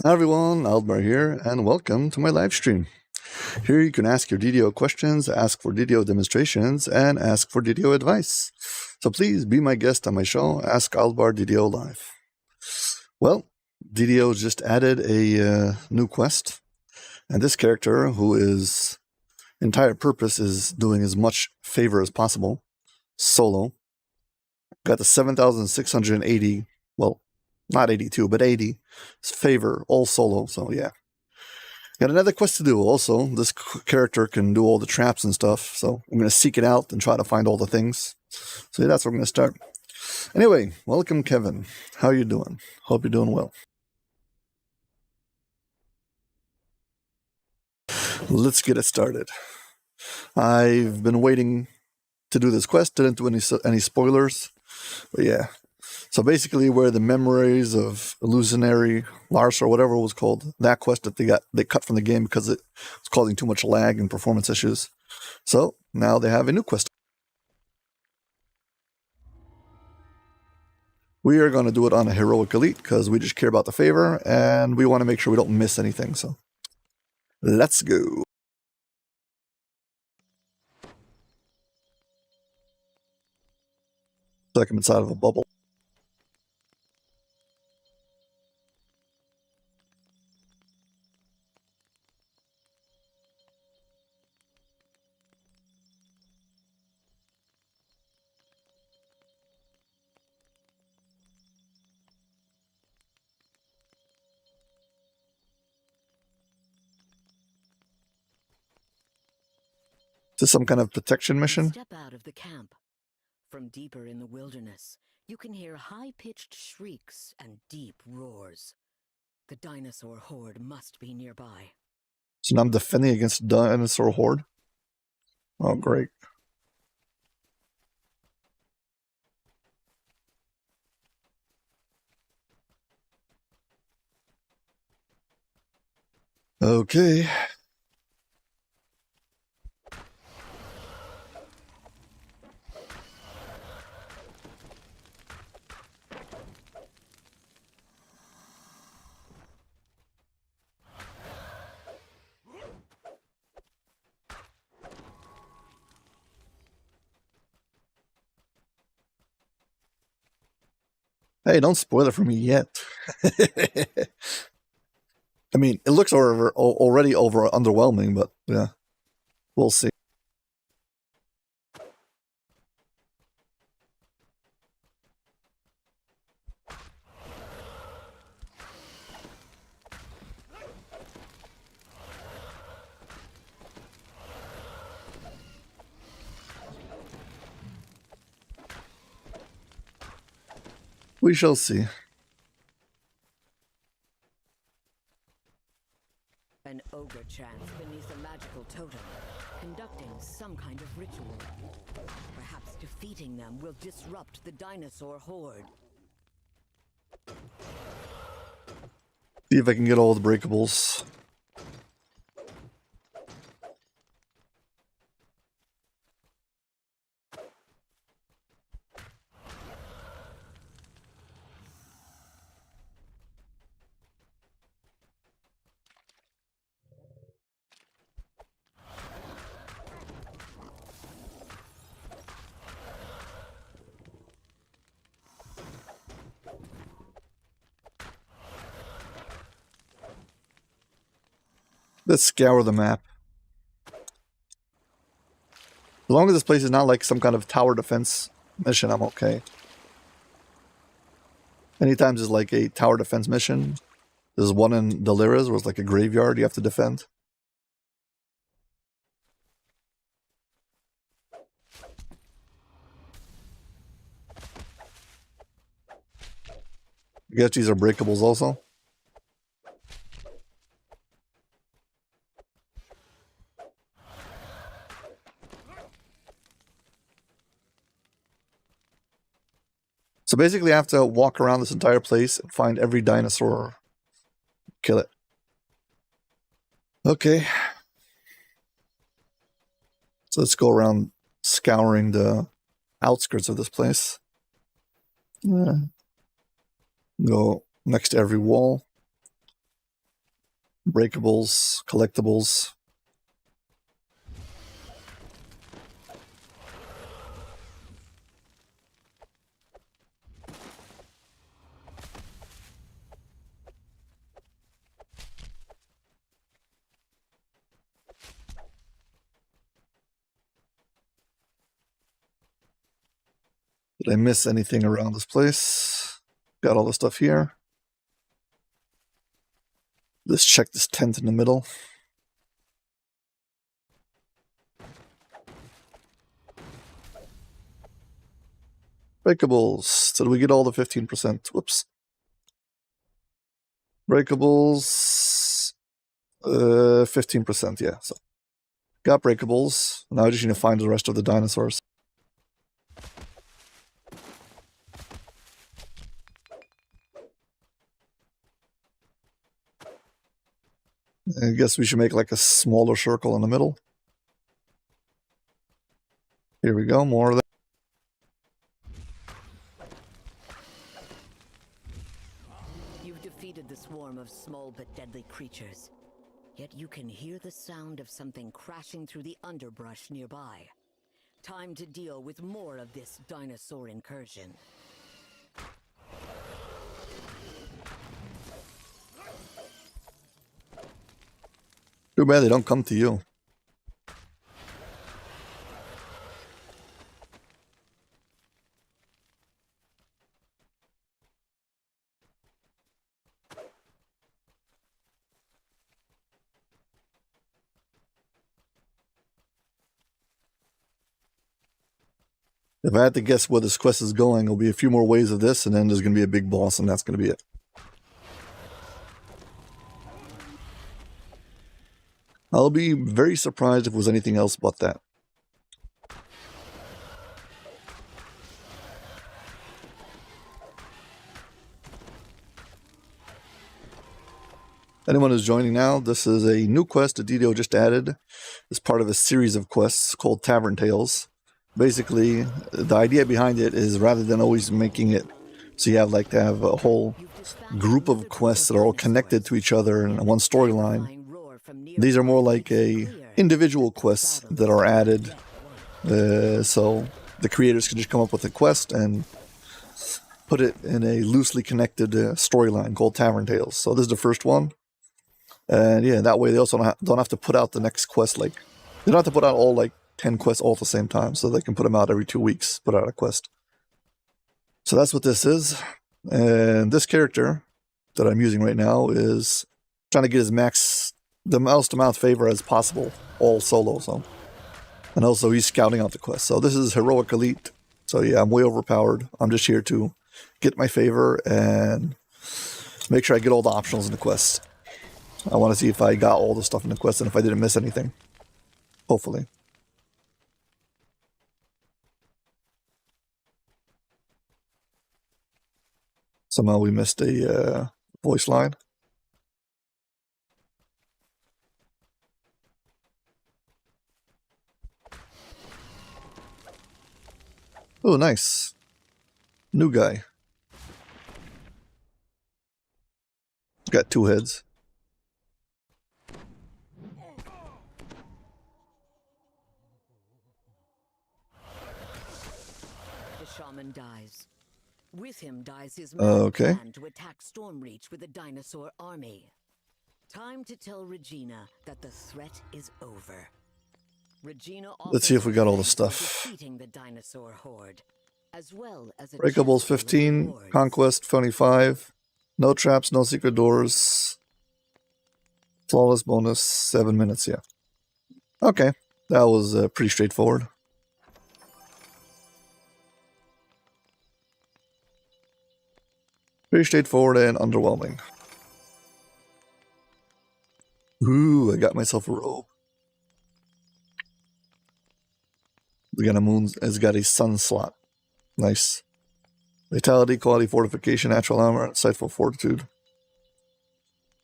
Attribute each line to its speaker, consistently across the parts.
Speaker 1: Hi everyone, Aldbar here, and welcome to my live stream. Here you can ask your DDO questions, ask for DDO demonstrations, and ask for DDO advice. So please be my guest on my show, Ask Aldbar DDO Live. Well, DDO just added a new quest, and this character, who his entire purpose is doing as much favor as possible, solo, got the 7,680, well, not 82, but 80, favor, all solo, so yeah. Got another quest to do also. This character can do all the traps and stuff, so I'm going to seek it out and try to find all the things. So yeah, that's where I'm going to start. Anyway, welcome Kevin. How you doing? Hope you're doing well. Let's get it started. I've been waiting to do this quest. Didn't do any spoilers, but yeah. So basically, where the memories of illusionary Lars or whatever it was called, that quest that they cut from the game because it was causing too much lag and performance issues. So now they have a new quest. We are going to do it on a heroic elite because we just care about the favor and we want to make sure we don't miss anything. So let's go. Like I'm inside of a bubble. Is this some kind of protection mission?
Speaker 2: Step out of the camp. From deeper in the wilderness, you can hear high-pitched shrieks and deep roars. The dinosaur horde must be nearby.
Speaker 1: So now I'm defending against dinosaur horde. Oh, great. Okay. Hey, don't spoil it for me yet. I mean, it looks already underwhelming, but yeah, we'll see. We shall see.
Speaker 2: An ogre chants beneath a magical totem, conducting some kind of ritual. Perhaps defeating them will disrupt the dinosaur horde.
Speaker 1: See if I can get all the breakables. Let's scour the map. As long as this place is not like some kind of tower defense mission, I'm okay. Anytime there's like a tower defense mission, there's one in Delira's where it's like a graveyard you have to defend. I guess these are breakables also. So basically I have to walk around this entire place and find every dinosaur, kill it. Okay. So let's go around scouring the outskirts of this place. Yeah. Go next to every wall. breakables, collectibles. Did I miss anything around this place? Got all the stuff here. Let's check this tent in the middle. Breakables. So do we get all the 15%? Whoops. Breakables. 15%, yeah. So got breakables. Now I just need to find the rest of the dinosaurs. I guess we should make like a smaller circle in the middle. Here we go, more of that.
Speaker 2: You've defeated the swarm of small but deadly creatures. Yet you can hear the sound of something crashing through the underbrush nearby. Time to deal with more of this dinosaur incursion.
Speaker 1: Too bad they don't come to you. If I had to guess where this quest is going, it'll be a few more waves of this, and then there's going to be a big boss, and that's going to be it. I'll be very surprised if it was anything else but that. Anyone who's joining now, this is a new quest that DDO just added as part of a series of quests called Tavern Tales. Basically, the idea behind it is rather than always making it so you have like to have a whole group of quests that are all connected to each other in one storyline, these are more like a individual quests that are added. So the creators can just come up with a quest and put it in a loosely connected storyline called Tavern Tales. So this is the first one. And yeah, that way they also don't have to put out the next quest. Like, they don't have to put out all like 10 quests all at the same time. So they can put them out every 2 weeks, put out a quest. So that's what this is. And this character that I'm using right now is trying to get the most amount of favor as possible, all solo. So, and also he's scouting out the quest. So this is Heroic Elite. So yeah, I'm way overpowered. I'm just here to get my favor and make sure I get all the optionals in the quest. I want to see if I got all the stuff in the quest and if I didn't miss anything. Hopefully. Somehow we missed a voice line. Oh, nice. New guy. Got 2 heads.
Speaker 2: The shaman dies. With him dies his
Speaker 1: Okay.
Speaker 2: plan to attack Stormreach with a dinosaur army. Time to tell Regina that the threat is over. Regina
Speaker 1: Let's see if we got all the stuff.
Speaker 2: defeating the dinosaur horde, as well as a
Speaker 1: Breakables
Speaker 2: chest full of
Speaker 1: 15,
Speaker 2: rewards.
Speaker 1: Conquest 25, no traps, no secret doors, flawless bonus, 7 minutes, yeah. Okay, that was pretty straightforward. Pretty straightforward and underwhelming. Ooh, I got myself a robe. We got a moon, it's got a sun slot. Nice. Vitality, quality, fortification, natural armor, insightful fortitude.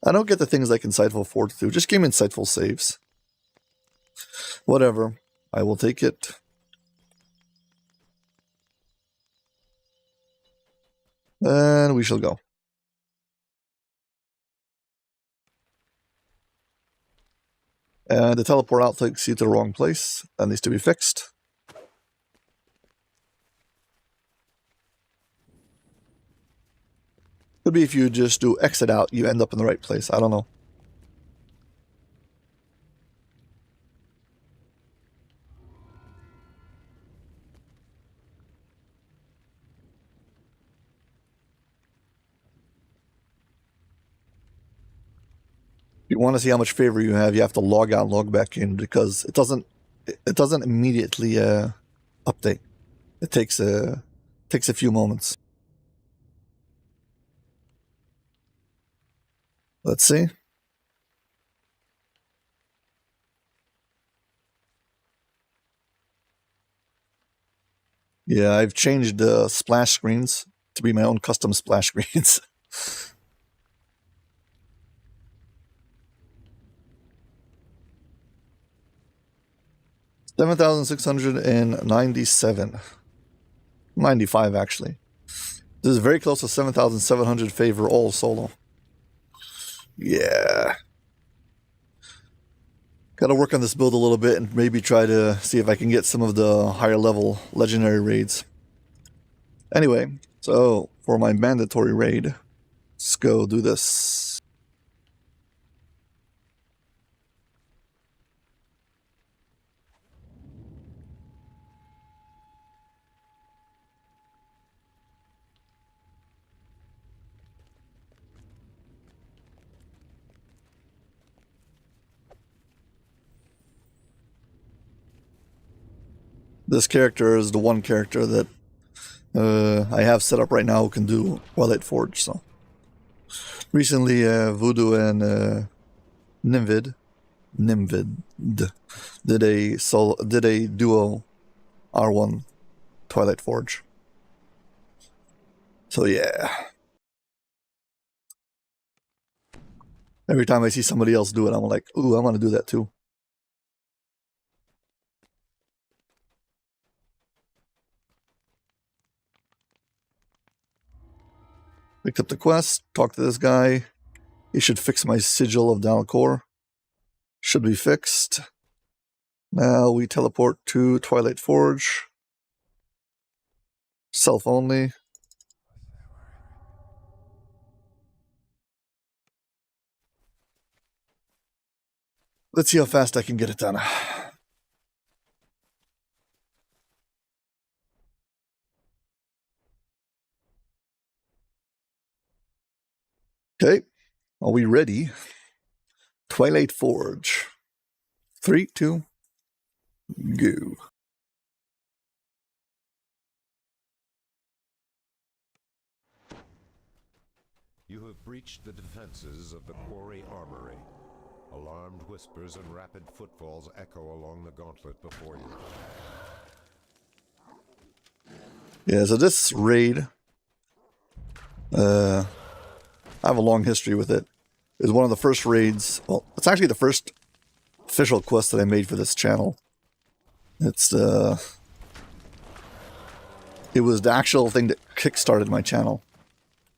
Speaker 1: I don't get the things like insightful fortitude. Just give me insightful saves. Whatever. I will take it. And we shall go. And the teleport out takes you to the wrong place. That needs to be fixed. Could be if you just do exit out, you end up in the right place. I don't know. If you want to see how much favor you have to log out, log back in, because it doesn't immediately update. It takes a few moments. Let's see. Yeah, I've changed the splash screens to be my own custom splash screens. $7,697. 95 actually. This is very close to 7,700 favor all solo. Yeah. Gotta work on this build a little bit and maybe try to see if I can get some of the higher level legendary raids. Anyway, so for my mandatory raid, let's go do this. This character is the one character that I have set up right now who can do Twilight Forge. So recently, Voodoo and Nimvid did a duo R1 Twilight Forge. So yeah. Every time I see somebody else do it, I'm like, ooh, I want to do that too. Picked up the quest, talked to this guy. He should fix my sigil of Dalcor. Should be fixed. Now we teleport to Twilight Forge. Self only. Let's see how fast I can get it done. Okay, are we ready? Twilight Forge. 3, 2, go.
Speaker 3: You have breached the defenses of the quarry armory. Alarmed whispers and rapid footfalls echo along the gauntlet before you.
Speaker 1: Yeah, so this raid, I have a long history with it. It was one of the first raids. Well, it's actually the first official quest that I made for this channel. It was the actual thing that kickstarted my channel.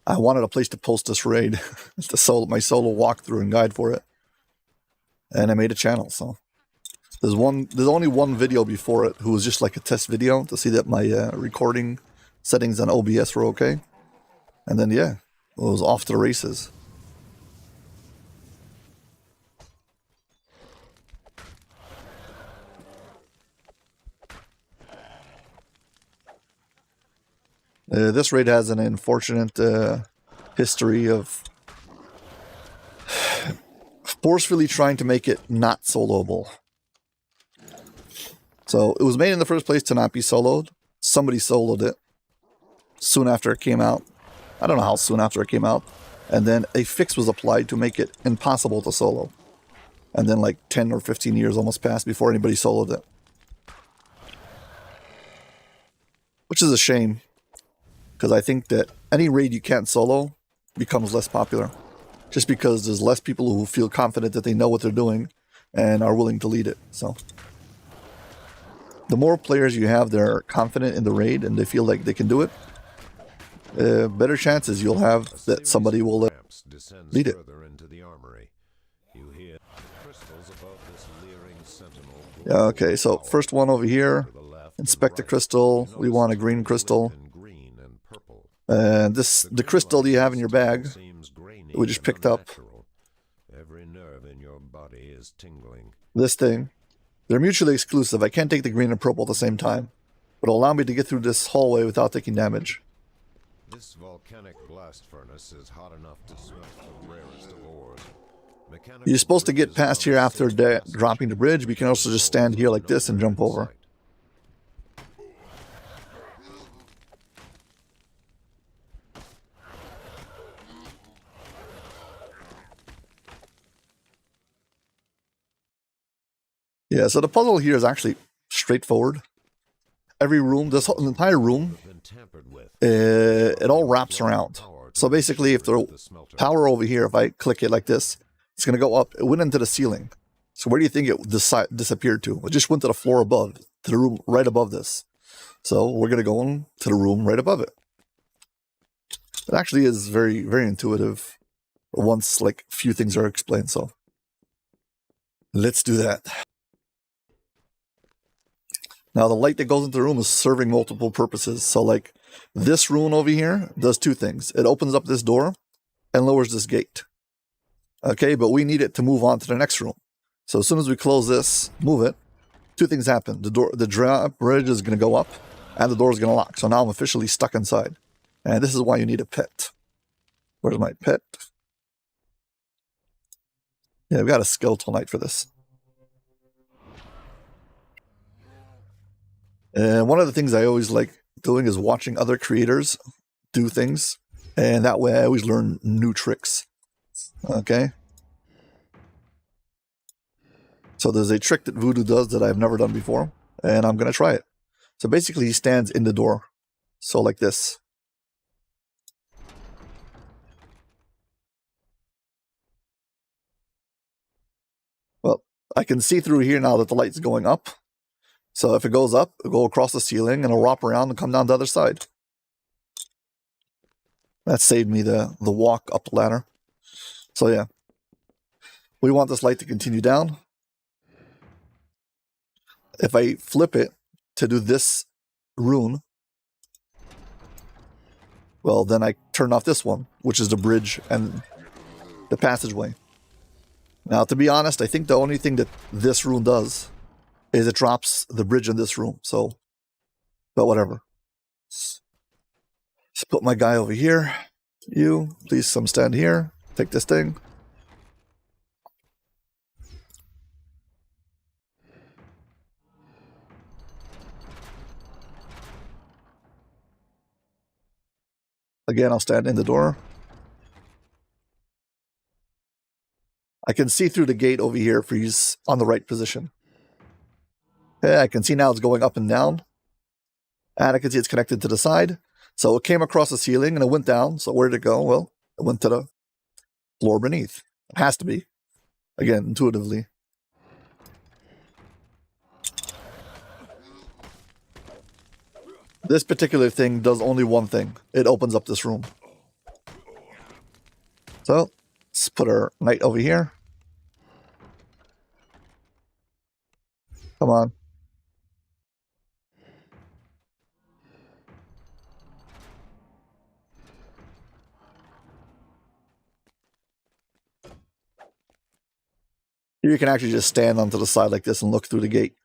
Speaker 1: I wanted a place to post this raid, my solo walkthrough and guide for it, and I made a channel. So there's only one video before it, who was just like a test video to see that my recording settings on OBS were okay, and then yeah, it was off to the races. This raid has an unfortunate history of forcefully trying to make it not soloable. So it was made in the first place to not be soloed. Somebody soloed it soon after it came out. I don't know how soon after it came out. And then a fix was applied to make it impossible to solo. And then like 10 or 15 years almost passed before anybody soloed it. Which is a shame. Because I think that any raid you can't solo becomes less popular. Just because there's less people who feel confident that they know what they're doing and are willing to lead it. So the more players you have that are confident in the raid and they feel like they can do it, better chances you'll have that somebody will lead it.
Speaker 3: You hear crystals above this
Speaker 1: Yeah, okay, so first one over here. Inspect the crystal. We want a green crystal. And the crystal you have in your bag, we just picked up.
Speaker 3: Every nerve in your body is tingling.
Speaker 1: This thing. They're mutually exclusive. I can't take the green and purple at the same time. But it'll allow me to get through this hallway without taking damage.
Speaker 3: This volcanic blast furnace is hot enough to smelt the rarest of ores.
Speaker 1: You're supposed to get past here after dropping the bridge, but you can also just stand here like this and jump over. Yeah, so the puzzle here is actually straightforward. Every room, this whole entire room, it all wraps around. So basically, if the power over here, if I click it like this, it's going to go up. It went into the ceiling. So where do you think it disappeared to? It just went to the floor above, to the room right above this. So we're going to go into the room right above it. It actually is very, very intuitive once like a few things are explained. So let's do that. Now the light that goes into the room is serving multiple purposes. So like this rune over here does two things. It opens up this door and lowers this gate. Okay, but we need it to move on to the next room. So as soon as we close this, move it, two things happen. The drawbridge is going to go up and the door is going to lock. So now I'm officially stuck inside. And this is why you need a pet. Where's my pet? Yeah, I've got a skeletal knight for this. And one of the things I always like doing is watching other creators do things. And that way I always learn new tricks. Okay. So there's a trick that Voodoo does that I've never done before. And I'm going to try it. So basically he stands in the door. So like this. Well, I can see through here now that the light's going up. So if it goes up, it'll go across the ceiling and it'll wrap around and come down the other side. That saved me the walk up the ladder. So yeah. We want this light to continue down. If I flip it to do this rune, well, then I turn off this one, which is the bridge and the passageway. Now, to be honest, I think the only thing that this rune does is it drops the bridge in this room. So, but whatever. Let's put my guy over here. You, please come stand here. Take this thing. Again, I'll stand in the door. I can see through the gate over here if he's on the right position. Yeah, I can see now it's going up and down. And I can see it's connected to the side. So it came across the ceiling and it went down. So where did it go? Well, it went to the floor beneath. It has to be. Again, intuitively. This particular thing does only one thing. It opens up this room. So, let's put our knight over here. Come on. Here you can actually just stand onto the side like this and look through the gate.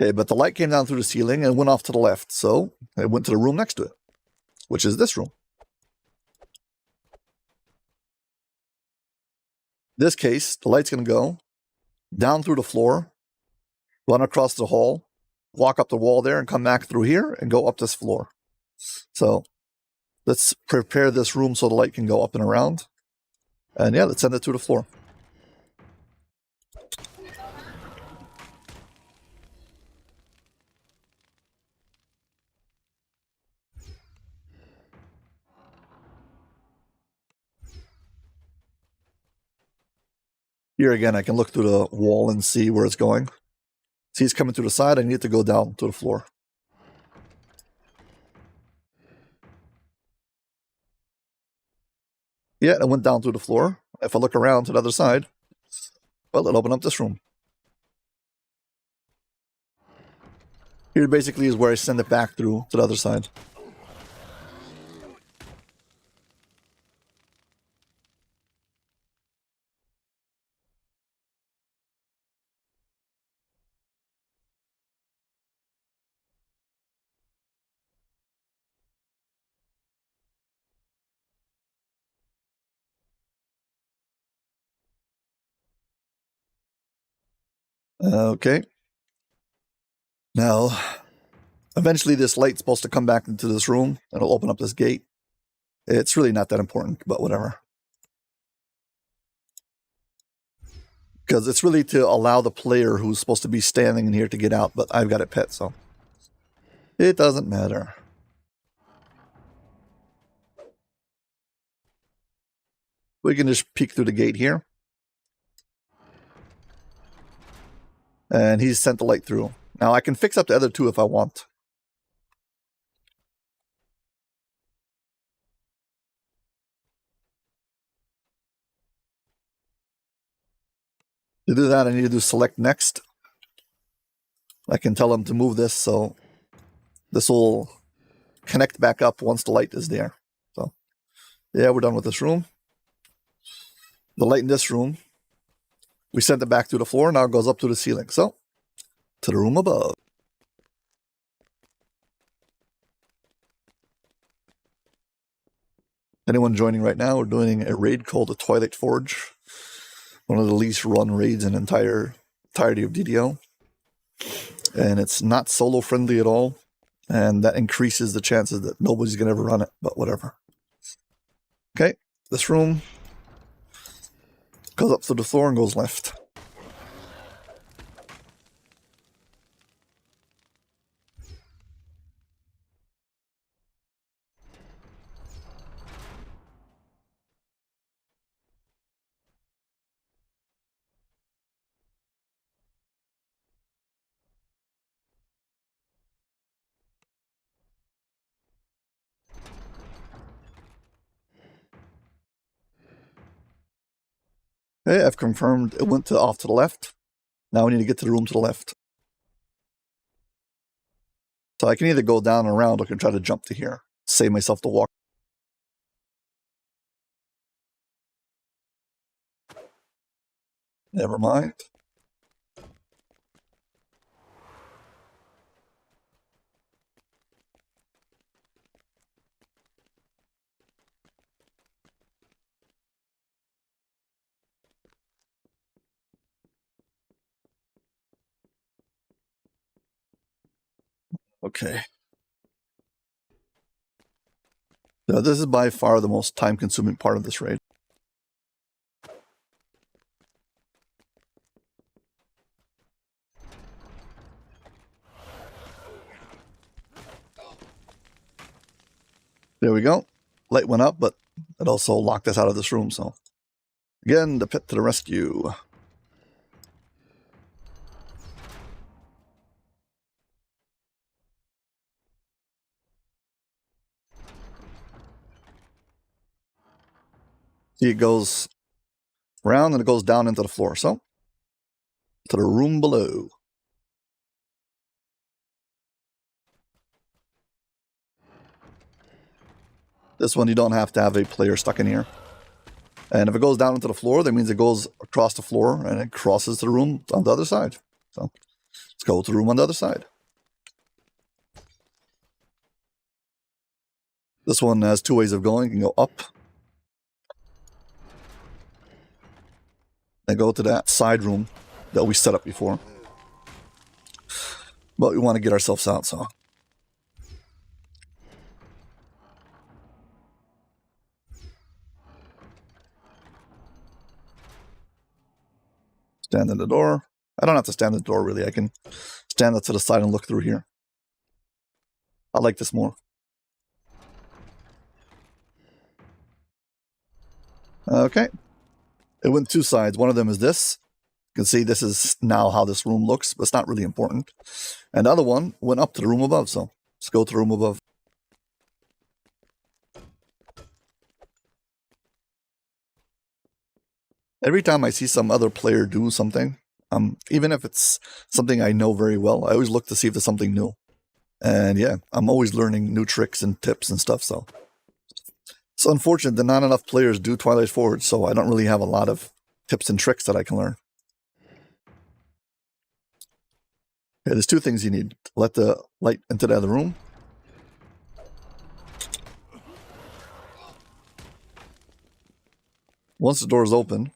Speaker 1: Okay, but the light came down through the ceiling and went off to the left, so it went to the room next to it, which is this room. In this case, the light's going to go down through the floor, run across the hall, walk up the wall there and come back through here and go up this floor. So let's prepare this room so the light can go up and around. And yeah, let's send it to the floor. Here again, I can look through the wall and see where it's going. See, it's coming through the side. I need to go down to the floor. Yeah, it went down through the floor. If I look around to the other side, well, it'll open up this room. Here basically is where I send it back through to the other side. Okay. Now, eventually this light's supposed to come back into this room. It'll open up this gate. It's really not that important, but whatever. Because it's really to allow the player who's supposed to be standing in here to get out, but I've got it pet, so it doesn't matter. We can just peek through the gate here. And he's sent the light through. Now I can fix up the other two if I want. To do that, I need to do select next. I can tell him to move this, so this will connect back up once the light is there. So, yeah, we're done with this room. The light in this room, we sent it back to the floor, now it goes up to the ceiling. So, to the room above. Anyone joining right now, we're doing a raid called the Twilight Forge. One of the least run raids in entirety of DDO. And it's not solo friendly at all. And that increases the chances that nobody's going to ever run it, but whatever. Okay, this room goes up to the floor and goes left. Okay, I've confirmed it went off to the left. Now we need to get to the room to the left. So I can either go down and around or I can try to jump to here. Save myself the walk. Never mind. Okay. Now, this is by far the most time-consuming part of this raid. There we go. Light went up, but it also locked us out of this room, so. Again, the pit to the rescue. See, it goes around and it goes down into the floor, so. To the room below. This one you don't have to have a player stuck in here. And if it goes down into the floor, that means it goes across the floor and it crosses the room on the other side. So let's go to the room on the other side. This one has two ways of going. You can go up. And go to that side room that we set up before. But we want to get ourselves out, so. Stand in the door. I don't have to stand in the door, really. I can stand up to the side and look through here. I like this more. Okay. It went two sides. One of them is this. You can see this is now how this room looks, but it's not really important. And the other one went up to the room above, so let's go to the room above. Every time I see some other player do something, even if it's something I know very well, I always look to see if there's something new. And yeah, I'm always learning new tricks and tips and stuff, so. It's unfortunate that not enough players do Twilight Forge, so I don't really have a lot of tips and tricks that I can learn. Okay, there's two things you need. Let the light into the other room. Once the door is open.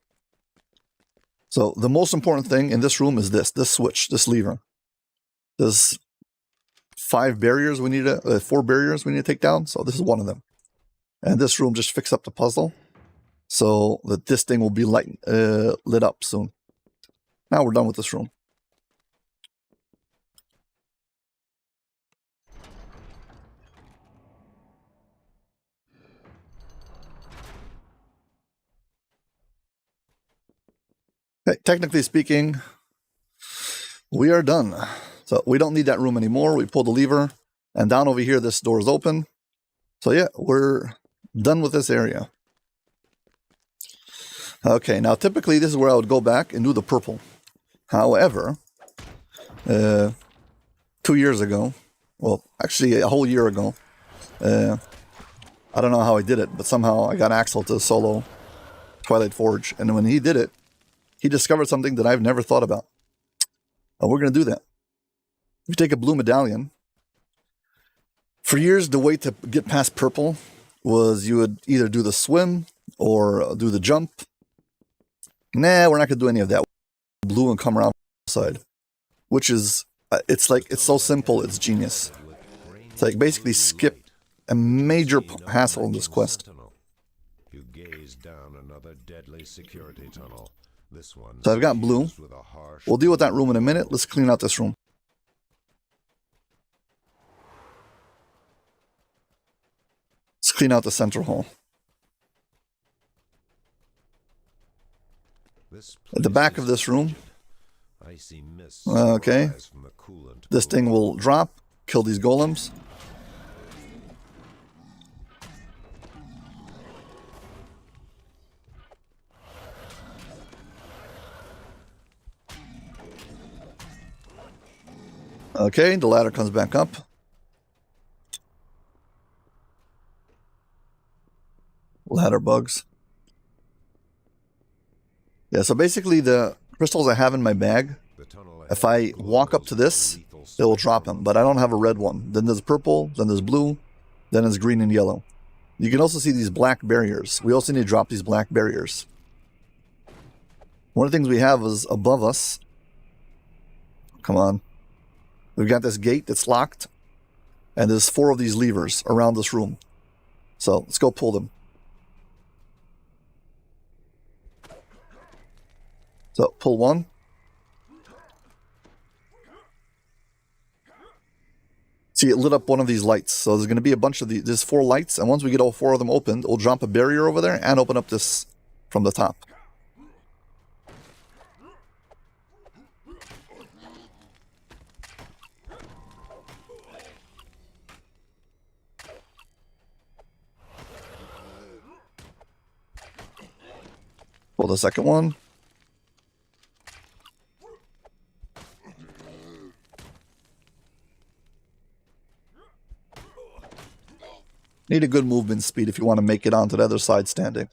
Speaker 1: So the most important thing in this room is this switch, this lever. There's 5 barriers we need to, 4 barriers we need to take down. So this is one of them. And this room just fixed up the puzzle so that this thing will be lit up soon. Now we're done with this room. Okay, technically speaking, we are done. So we don't need that room anymore. We pull the lever, and down over here, this door is open. So yeah, we're done with this area. Okay, now typically this is where I would go back and do the purple. However, 2 years ago, well, actually a whole year ago, I don't know how I did it, but somehow I got Axel to solo Twilight Forge, and when he did it, he discovered something that I've never thought about. And we're going to do that. You take a blue medallion. For years, the way to get past purple was you would either do the swim or do the jump. Nah, we're not going to do any of that. Blue and come around the side. Which is, it's so simple, it's genius. It's like basically skip a major hassle in this quest.
Speaker 3: You gaze down another deadly security tunnel. This one.
Speaker 1: So I've got blue. We'll deal with that room in a minute. Let's clean out this room. Let's clean out the central hall. At the back of this room, okay, this thing will drop, kill these golems. Okay, the ladder comes back up. Ladder bugs. Yeah, so basically the crystals I have in my bag, if I walk up to this, it will drop them, but I don't have a red one. Then there's purple, then there's blue, then there's green and yellow. You can also see these black barriers. We also need to drop these black barriers. One of the things we have is above us. Come on. We've got this gate that's locked, and there's 4 of these levers around this room. So let's go pull them. So pull one. See, it lit up one of these lights. So there's going to be a bunch of these. There's 4 lights, and once we get all 4 of them opened, we'll drop a barrier over there and open up this from the top. Pull the second one. Need a good movement speed if you want to make it onto the other side standing.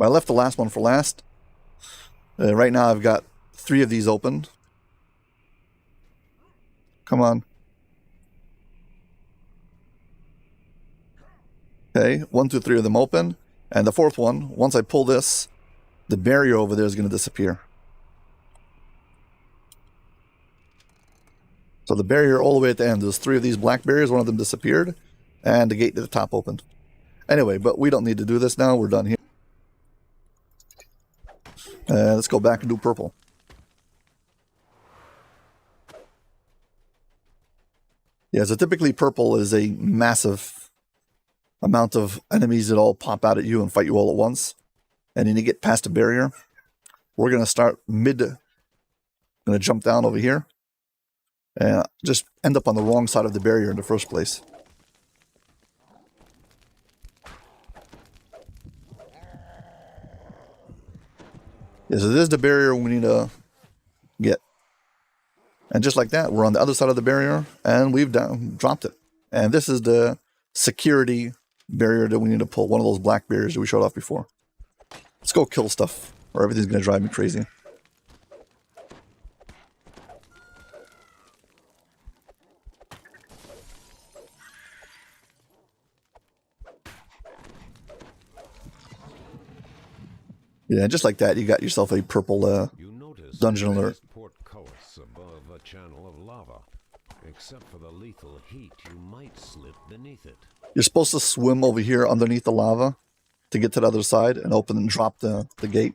Speaker 1: I left the last one for last. Right now I've got 3 of these open. Come on. Okay, 1, 2, 3 of them open. And the 4th one, once I pull this, the barrier over there is going to disappear. So the barrier all the way at the end, there's 3 of these black barriers, one of them disappeared, and the gate to the top opened. Anyway, but we don't need to do this now, we're done here. Let's go back and do purple. Yeah, so typically purple is a massive amount of enemies that all pop out at you and fight you all at once. And then you get past a barrier. We're going to start going to jump down over here. and just end up on the wrong side of the barrier in the first place. Yeah, so this is the barrier we need to get. And just like that, we're on the other side of the barrier, and we've dropped it. And this is the security barrier that we need to pull, one of those black barriers that we showed off before. Let's go kill stuff, or everything's going to drive me crazy. Yeah, just like that, you got yourself a purple dungeon alert.
Speaker 3: Portcullis above a channel of lava. Except for the lethal heat, you might slip beneath it.
Speaker 1: You're supposed to swim over here underneath the lava to get to the other side and open and drop the gate.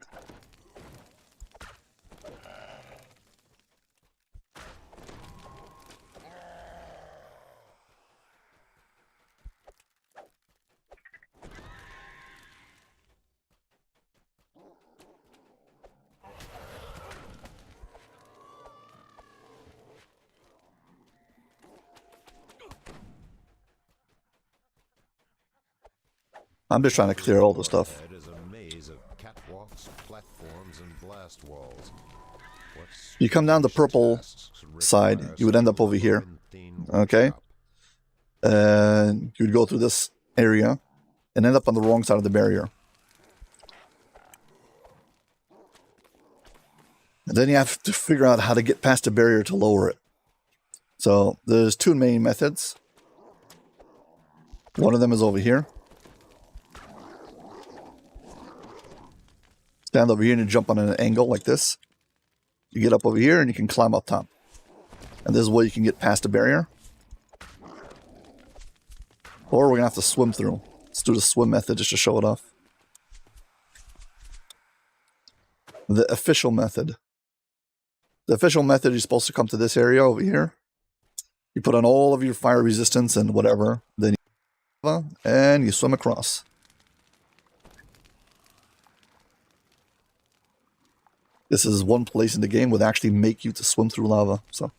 Speaker 1: I'm just trying to clear all the stuff.
Speaker 3: It is a maze of catwalks, platforms, and blast walls.
Speaker 1: You come down the purple side, you would end up over here. Okay? And you would go through this area and end up on the wrong side of the barrier. And then you have to figure out how to get past the barrier to lower it. So there's two main methods. One of them is over here. Stand over here and you jump on an angle like this. You get up over here and you can climb up top. And this is where you can get past the barrier. Or we're going to have to swim through. Let's do the swim method just to show it off. The official method. The official method, you're supposed to come to this area over here. You put on all of your fire resistance and whatever. Then you swim across. This is one place in the game would actually make you to swim through lava. So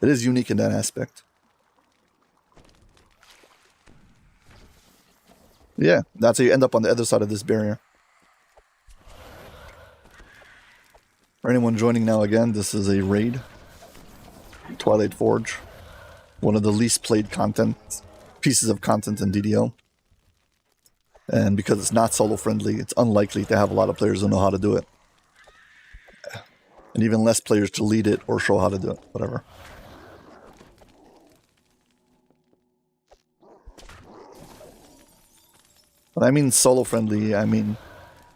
Speaker 1: it is unique in that aspect. Yeah, that's how you end up on the other side of this barrier. For anyone joining now again, this is a raid. Twilight Forge. One of the least played pieces of content in DDO. And because it's not solo friendly, it's unlikely to have a lot of players who know how to do it. And even less players to lead it or show how to do it, whatever. When I mean solo friendly, I mean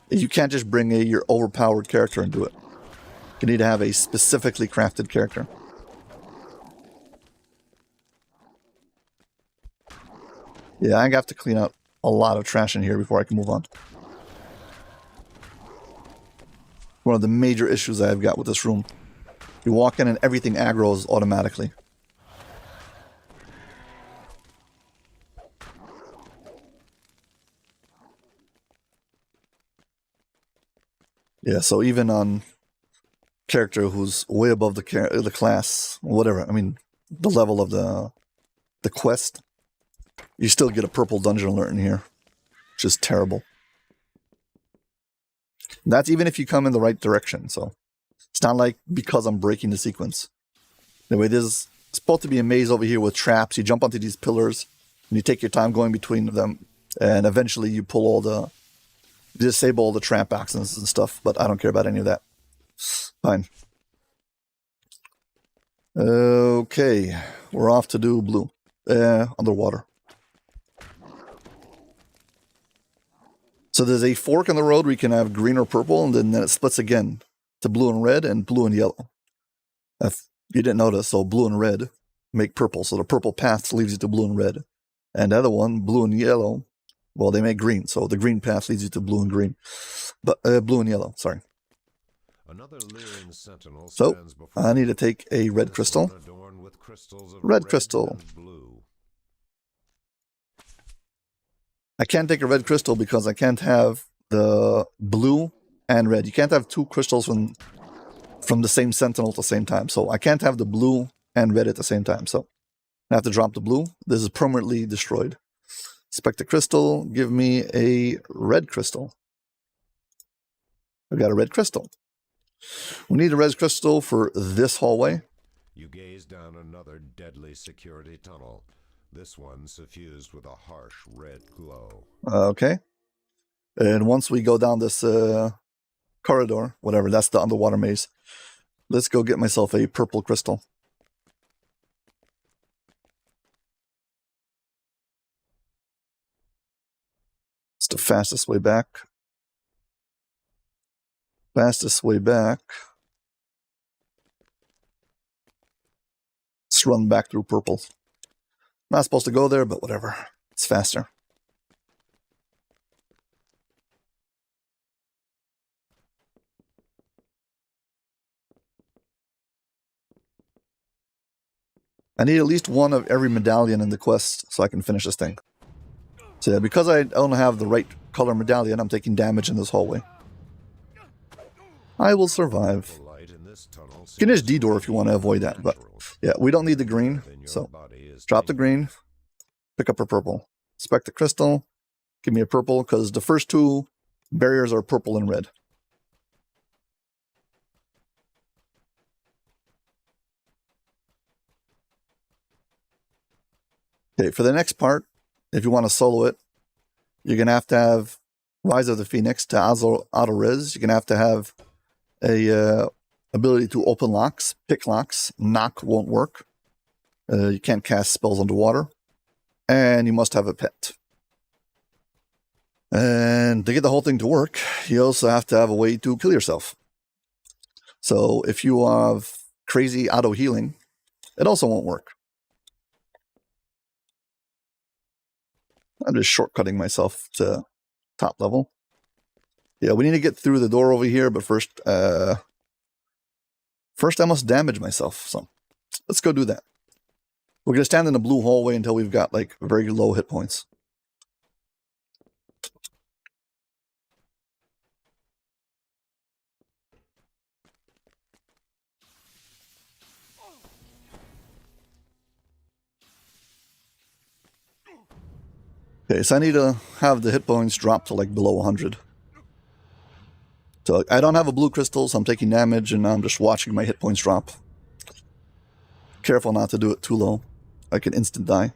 Speaker 1: you can't just bring your overpowered character and do it. You need to have a specifically crafted character. Yeah, I have to clean out a lot of trash in here before I can move on. One of the major issues I've got with this room. You walk in and everything aggroes automatically. Yeah, so even on character who's way above the class, whatever, I mean, the level of the quest, you still get a purple dungeon alert in here, which is terrible. That's even if you come in the right direction, so it's not like because I'm breaking the sequence. Anyway, there's supposed to be a maze over here with traps. You jump onto these pillars, and you take your time going between them, and eventually you disable all the trap actions and stuff, but I don't care about any of that. Fine. Okay, we're off to do blue. Underwater. So there's a fork in the road where you can have green or purple, and then it splits again to blue and red and blue and yellow. If you didn't notice, so blue and red make purple. So the purple path leads you to blue and red. And the other one, blue and yellow, well, they make green. So the green path leads you to blue and green. But blue and yellow, sorry.
Speaker 3: Another leering sentinel
Speaker 1: So
Speaker 3: stands before
Speaker 1: I need to take a red crystal.
Speaker 3: adorned with crystals of
Speaker 1: Red crystal.
Speaker 3: and blue.
Speaker 1: I can't take a red crystal because I can't have the blue and red. You can't have two crystals from the same sentinel at the same time. So I can't have the blue and red at the same time. So I have to drop the blue. This is permanently destroyed. Inspect the crystal. Give me a red crystal. I got a red crystal. We need a red crystal for this hallway.
Speaker 3: You gaze down another deadly security tunnel. This one suffused with a harsh red glow.
Speaker 1: Okay. And once we go down this corridor, whatever, that's the underwater maze. Let's go get myself a purple crystal. It's the fastest way back. Fastest way back. Let's run back through purple. Not supposed to go there, but whatever. It's faster. I need at least one of every medallion in the quest so I can finish this thing. So yeah, because I don't have the right color medallion, I'm taking damage in this hallway. I will survive. You can just D-door if you want to avoid that, but yeah, we don't need the green, so drop the green, pick up a purple. Inspect the crystal, give me a purple, because the first two barriers are purple and red. Okay, for the next part, if you want to solo it, you're going to have Rise of the Phoenix to auto-res. You're going to have a ability to open locks, pick locks. Knock won't work. You can't cast spells underwater. And you must have a pet. And to get the whole thing to work, you also have to have a way to kill yourself. So if you have crazy auto-healing, it also won't work. I'm just shortcutting myself to top level. Yeah, we need to get through the door over here, but first I must damage myself. So let's go do that. We're going to stand in the blue hallway until we've got like very low hit points. Okay, so I need to have the hit points drop to like below 100. So I don't have a blue crystal, so I'm taking damage, and I'm just watching my hit points drop. Careful not to do it too low. I can instant die.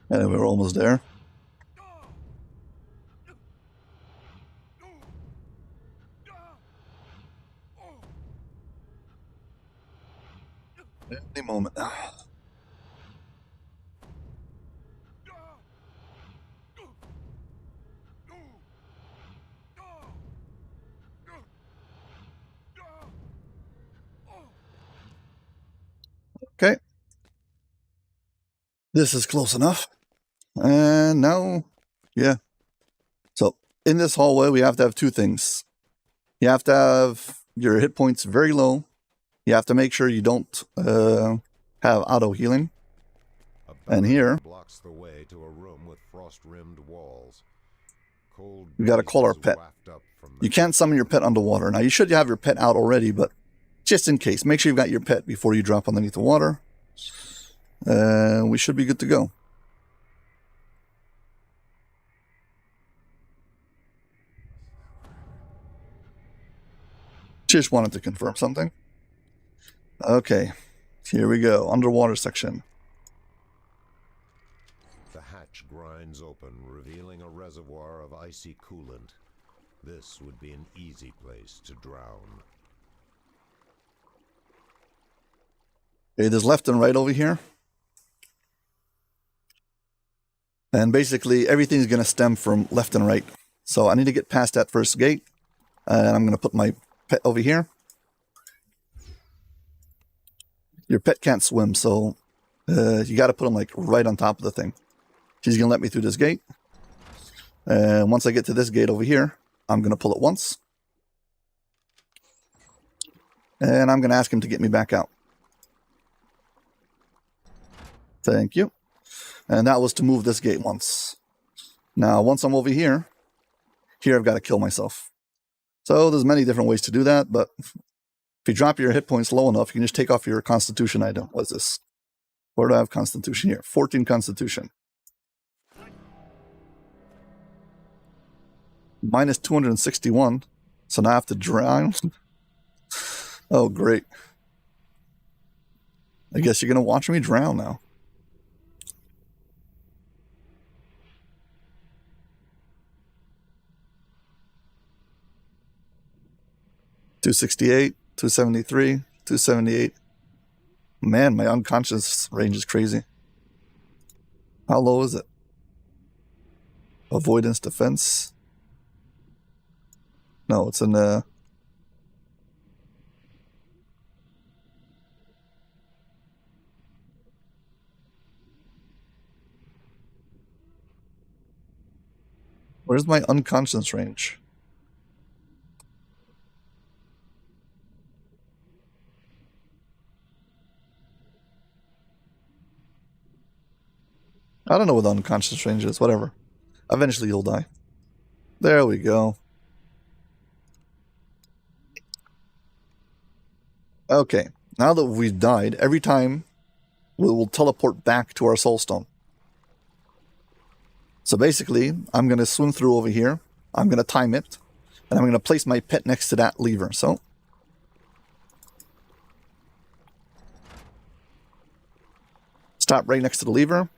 Speaker 1: And we're almost there. Any moment now. Okay. This is close enough. And now, yeah. So in this hallway, we have to have two things. You have to have your hit points very low. You have to make sure you don't have auto healing. And here,
Speaker 3: blocks the way to a room with frost-rimmed walls. Cold
Speaker 1: we got to call our pet. You can't summon your pet underwater. Now, you should have your pet out already, but just in case, make sure you've got your pet before you drop underneath the water. We should be good to go. Just wanted to confirm something. Okay, here we go. Underwater section.
Speaker 3: The hatch grinds open, revealing a reservoir of icy coolant. This would be an easy place to drown.
Speaker 1: Okay, there's left and right over here. And basically, everything's going to stem from left and right. So I need to get past that first gate. And I'm going to put my pet over here. Your pet can't swim, so you got to put him like right on top of the thing. She's going to let me through this gate. And once I get to this gate over here, I'm going to pull it once. And I'm going to ask him to get me back out. Thank you. And that was to move this gate once. Now, once I'm over here, I've got to kill myself. So there's many different ways to do that, but if you drop your hit points low enough, you can just take off your Constitution item. What's this? Where do I have Constitution here? 14 Constitution. Minus 261. So now I have to drown. Oh, great. I guess you're going to watch me drown now. $268, $273, $278. Man, my unconscious range is crazy. How low is it? Avoidance, defense. No, it's in the... Where's my unconscious range? I don't know what the unconscious range is. Whatever. Eventually you'll die. There we go. Okay. Now that we've died, every time we will teleport back to our soulstone. So basically, I'm going to swim through over here. I'm going to time it. And I'm going to place my pet next to that lever. So stop right next to the lever.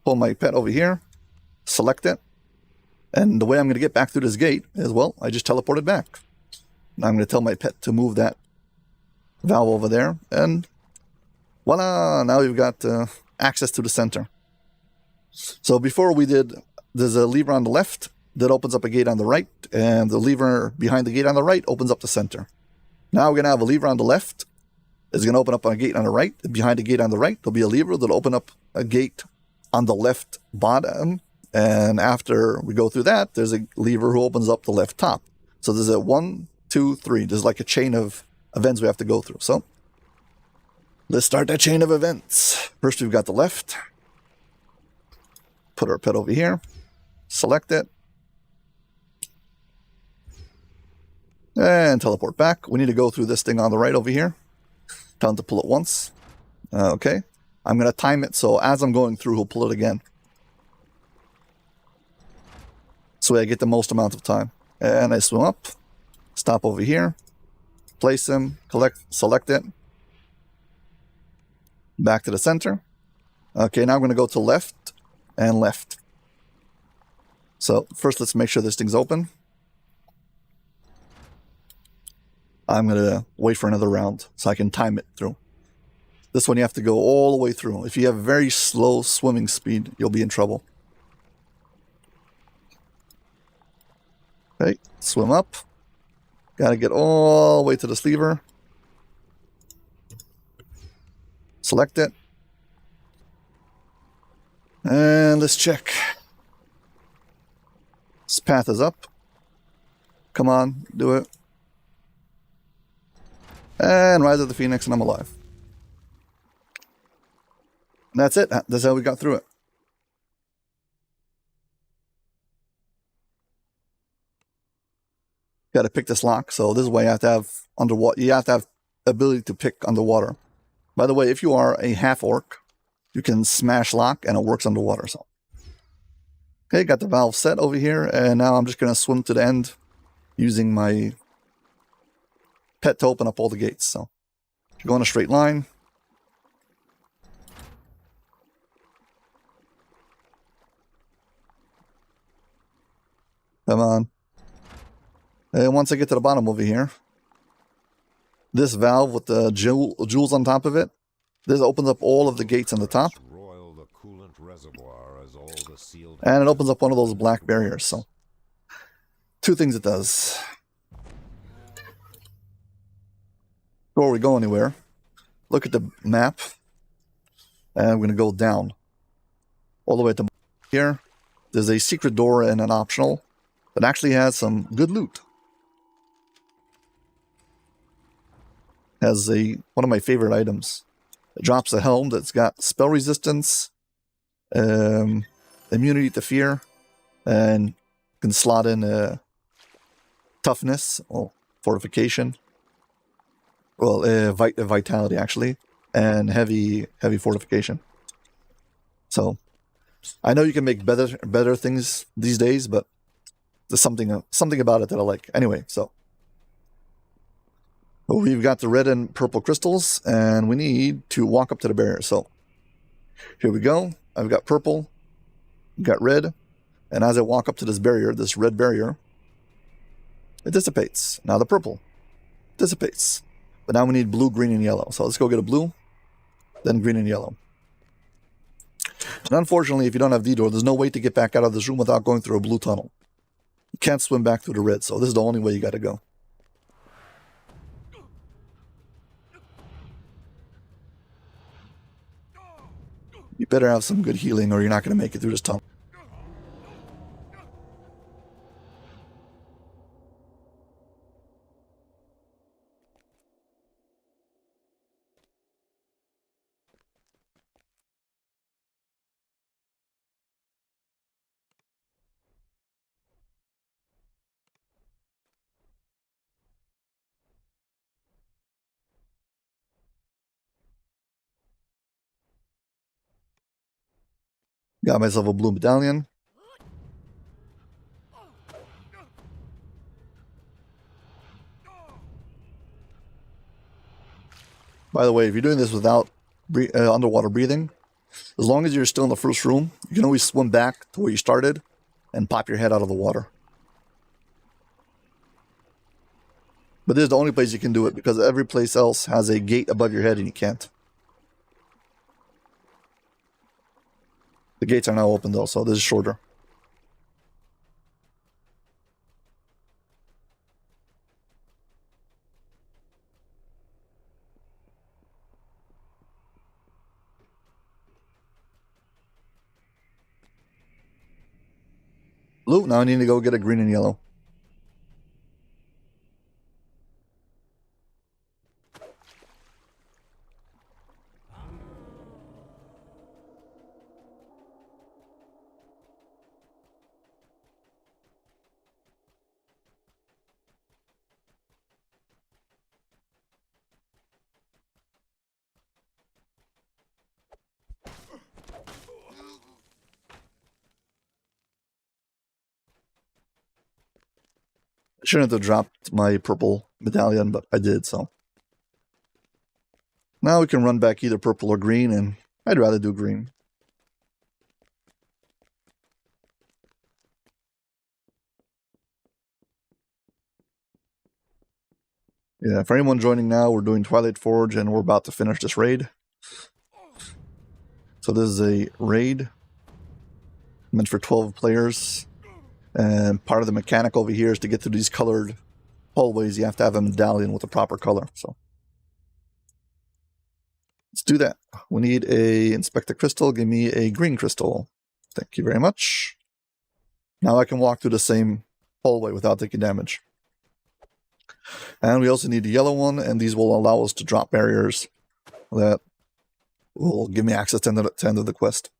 Speaker 1: Pull my pet over here, select it, and the way I'm going to get back through this gate is, well, I just teleported back. Now I'm going to tell my pet to move that valve over there, and voila, now you've got access to the center. So before we did, there's a lever on the left that opens up a gate on the right, and the lever behind the gate on the right opens up the center. Now we're going to have a lever on the left. It's going to open up a gate on the right. Behind the gate on the right, there'll be a lever that'll open up a gate on the left bottom, and after we go through that, there's a lever who opens up the left top. So there's a 1, 2, 3. There's like a chain of events we have to go through. So let's start that chain of events. First, we've got the left. Put our pet over here. Select it. And teleport back. We need to go through this thing on the right over here. Time to pull it once. Okay. I'm going to time it so as I'm going through, he'll pull it again. So I get the most amount of time. And I swim up. Stop over here. Place him. Select it. Back to the center. Okay, now I'm going to go to left and left. So first let's make sure this thing's open. I'm going to wait for another round so I can time it through. This one you have to go all the way through. If you have very slow swimming speed, you'll be in trouble. Okay, swim up. Gotta get all the way to this lever. Select it. And let's check. This path is up. Come on, do it. And Rise of the Phoenix, and I'm alive. And that's it. That's how we got through it. Got to pick this lock. So this is why you have to have underwater. You have to have ability to pick underwater. By the way, if you are a half orc, you can smash lock and it works underwater. So okay, got the valve set over here, and now I'm just gonna swim to the end using my pet to open up all the gates. So go in a straight line. Come on. And once I get to the bottom over here, this valve with the jewels on top of it, this opens up all of the gates on the top. And it opens up one of those black barriers. So, two things it does. Before we go anywhere, look at the map. And I'm going to go down. All the way to here. There's a secret door and an optional that actually has some good loot. has one of my favorite items. It drops a helm that's got spell resistance, immunity to fear, and can slot in toughness, or fortification, vitality actually, and heavy fortification. So I know you can make better things these days, but there's something about it that I like. Anyway, so we've got the red and purple crystals, and we need to walk up to the barrier. So here we go. I've got purple, I've got red, and as I walk up to this barrier, this red barrier, it dissipates. Now the purple dissipates. But now we need blue, green, and yellow. So let's go get a blue, then green and yellow. And unfortunately, if you don't have D-Door, there's no way to get back out of this room without going through a blue tunnel. You can't swim back through the red, so this is the only way you got to go. You better have some good healing or you're not going to make it through this tunnel. Got myself a blue medallion. By the way, if you're doing this without underwater breathing, as long as you're still in the first room, you can always swim back to where you started and pop your head out of the water. But this is the only place you can do it, because every place else has a gate above your head and you can't. The gates are now open though, so this is shorter. Blue, now I need to go get a green and yellow. I shouldn't have dropped my purple medallion, but I did, so. Now we can run back either purple or green, and I'd rather do green. Yeah, for anyone joining now, we're doing Twilight Forge, and we're about to finish this raid. So this is a raid meant for 12 players. And part of the mechanic over here is to get to these colored hallways, you have to have a medallion with the proper color. So let's do that. We need a inspect the crystal. Give me a green crystal. Thank you very much. Now I can walk through the same hallway without taking damage. And we also need a yellow one, and these will allow us to drop barriers that will give me access to the end of the quest.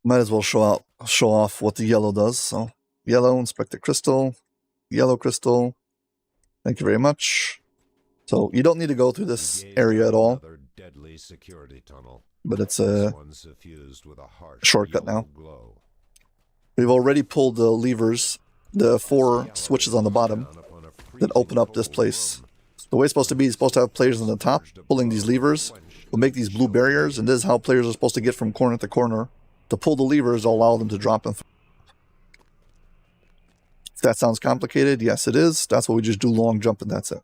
Speaker 1: Might as well show off what the yellow does. So yellow, inspect the crystal, yellow crystal. Thank you very much. So you don't need to go through this area at all,
Speaker 3: deadly security tunnel.
Speaker 1: But it's a shortcut now. We've already pulled the levers, the 4 switches on the bottom that open up this place. The way it's supposed to be is supposed to have players on the top pulling these levers. We'll make these blue barriers, and this is how players are supposed to get from corner to corner. To pull the levers, will allow them to drop them. If that sounds complicated, yes it is. That's what we just do, long jump, and that's it.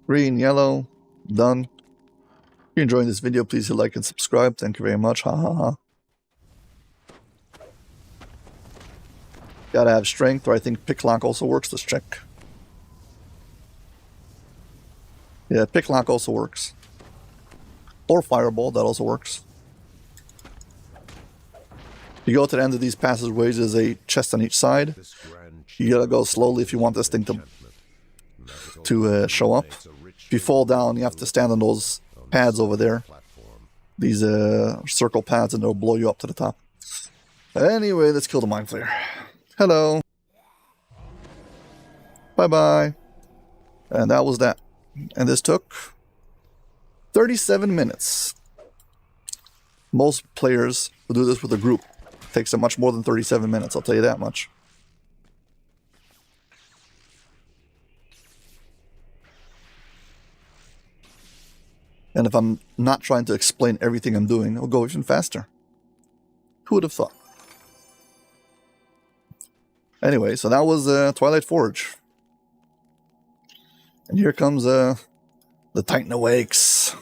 Speaker 1: Green, yellow, done. If you're enjoying this video, please hit like and subscribe. Thank you very much. Ha ha ha. Gotta have strength, or I think pick lock also works. Let's check. Yeah, pick lock also works. Or fireball, that also works. You go to the end of these passageways, there's a chest on each side. You gotta go slowly if you want this thing to show up. If you fall down, you have to stand on those pads over there. These circle pads, and they'll blow you up to the top. Anyway, let's kill the Mind Flayer. Hello. Bye-bye. And that was that. And this took 37 minutes. Most players who do this with a group takes them much more than 37 minutes, I'll tell you that much. And if I'm not trying to explain everything I'm doing, it'll go even faster. Who would have thought? Anyway, so that was Twilight Forge. And here comes the Titan Awakes.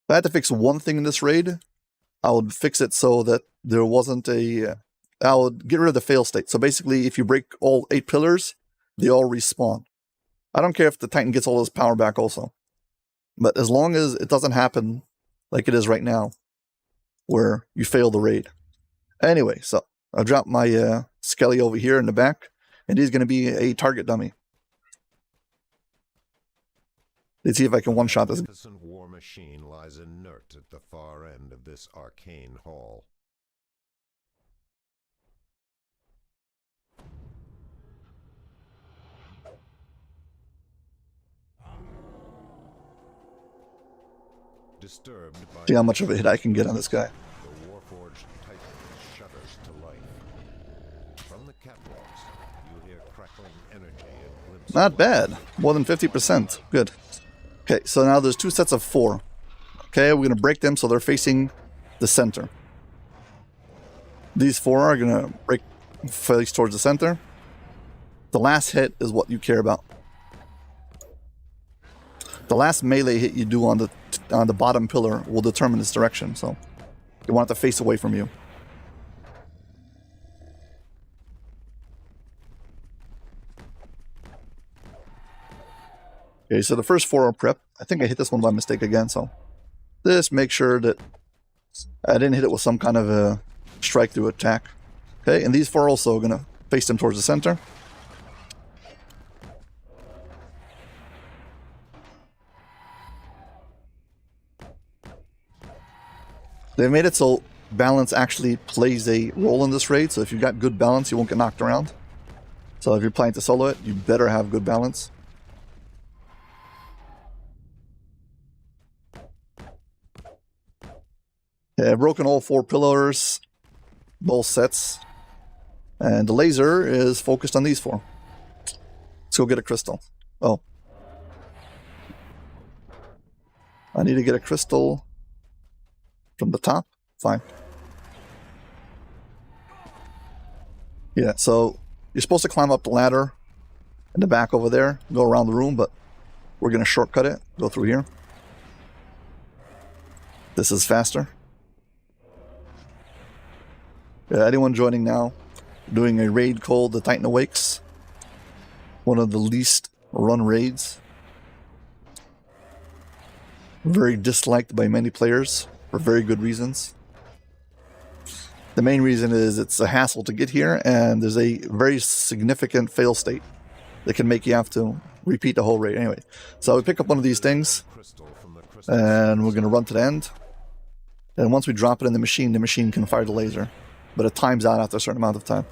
Speaker 1: If I had to fix one thing in this raid, I would fix it so that there wasn't a... I would get rid of the fail state. So basically, if you break all 8 pillars, they all respawn. I don't care if the Titan gets all his power back also. But as long as it doesn't happen like it is right now, where you fail the raid. Anyway, so I'll drop my Skelly over here in the back, and he's going to be a target dummy. Let's see if I can one-shot this.
Speaker 3: The war machine lies inert at the far end of this arcane hall. Disturbed by
Speaker 1: See how much of a hit I can get on this guy.
Speaker 3: the Warforged Titan shudders to life. From the catwalks, you hear crackling energy and glimpses.
Speaker 1: Not bad. More than 50%. Good. Okay, so now there's 2 sets of 4. Okay, we're going to break them so they're facing the center. These 4 are going to break face towards the center. The last hit is what you care about. The last melee hit you do on the bottom pillar will determine its direction, so you want it to face away from you. Okay, so the first 4 are prepped. I think I hit this one by mistake again, so just make sure that I didn't hit it with some kind of a strike-through attack. Okay, and these 4 are also going to face them towards the center. They made it so balance actually plays a role in this raid, so if you've got good balance, you won't get knocked around. So if you're planning to solo it, you better have good balance. Yeah, I've broken all 4 pillars, both sets, and the laser is focused on these 4. Let's go get a crystal. Oh. I need to get a crystal from the top? Fine. Yeah, so you're supposed to climb up the ladder in the back over there, go around the room, but we're going to shortcut it, go through here. This is faster. Yeah, anyone joining now, doing a raid called the Titan Awakes. One of the least run raids. Very disliked by many players. For very good reasons. The main reason is it's a hassle to get here, and there's a very significant fail state that can make you have to repeat the whole raid. Anyway, so we pick up one of these things, and we're going to run to the end. And once we drop it in the machine can fire the laser. But it times out after a certain amount of time.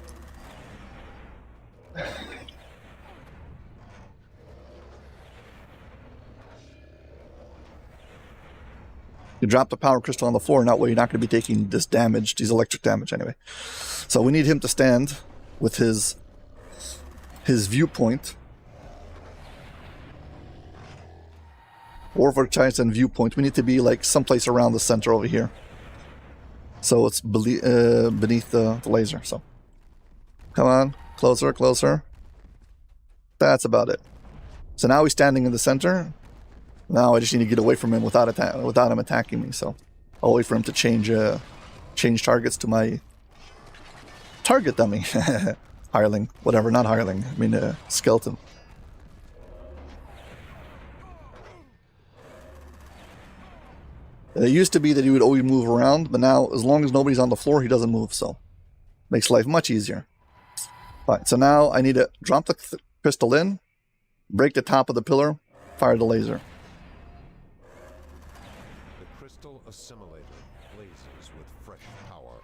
Speaker 1: You drop the power crystal on the floor, and that way you're not going to be taking this damage, these electric damage anyway. So we need him to stand with his viewpoint. Warforged Titan viewpoint. We need to be like someplace around the center over here. So it's beneath the laser. So come on, closer, closer. That's about it. So now he's standing in the center. Now I just need to get away from him without him attacking me. So I'll wait for him to change targets to my target dummy. hireling. Whatever, not hireling. I mean, skeleton. It used to be that he would always move around, but now, as long as nobody's on the floor, he doesn't move, so makes life much easier. Alright, so now I need to drop the crystal in, break the top of the pillar, fire the laser.
Speaker 3: The crystal assimilator blazes with fresh power.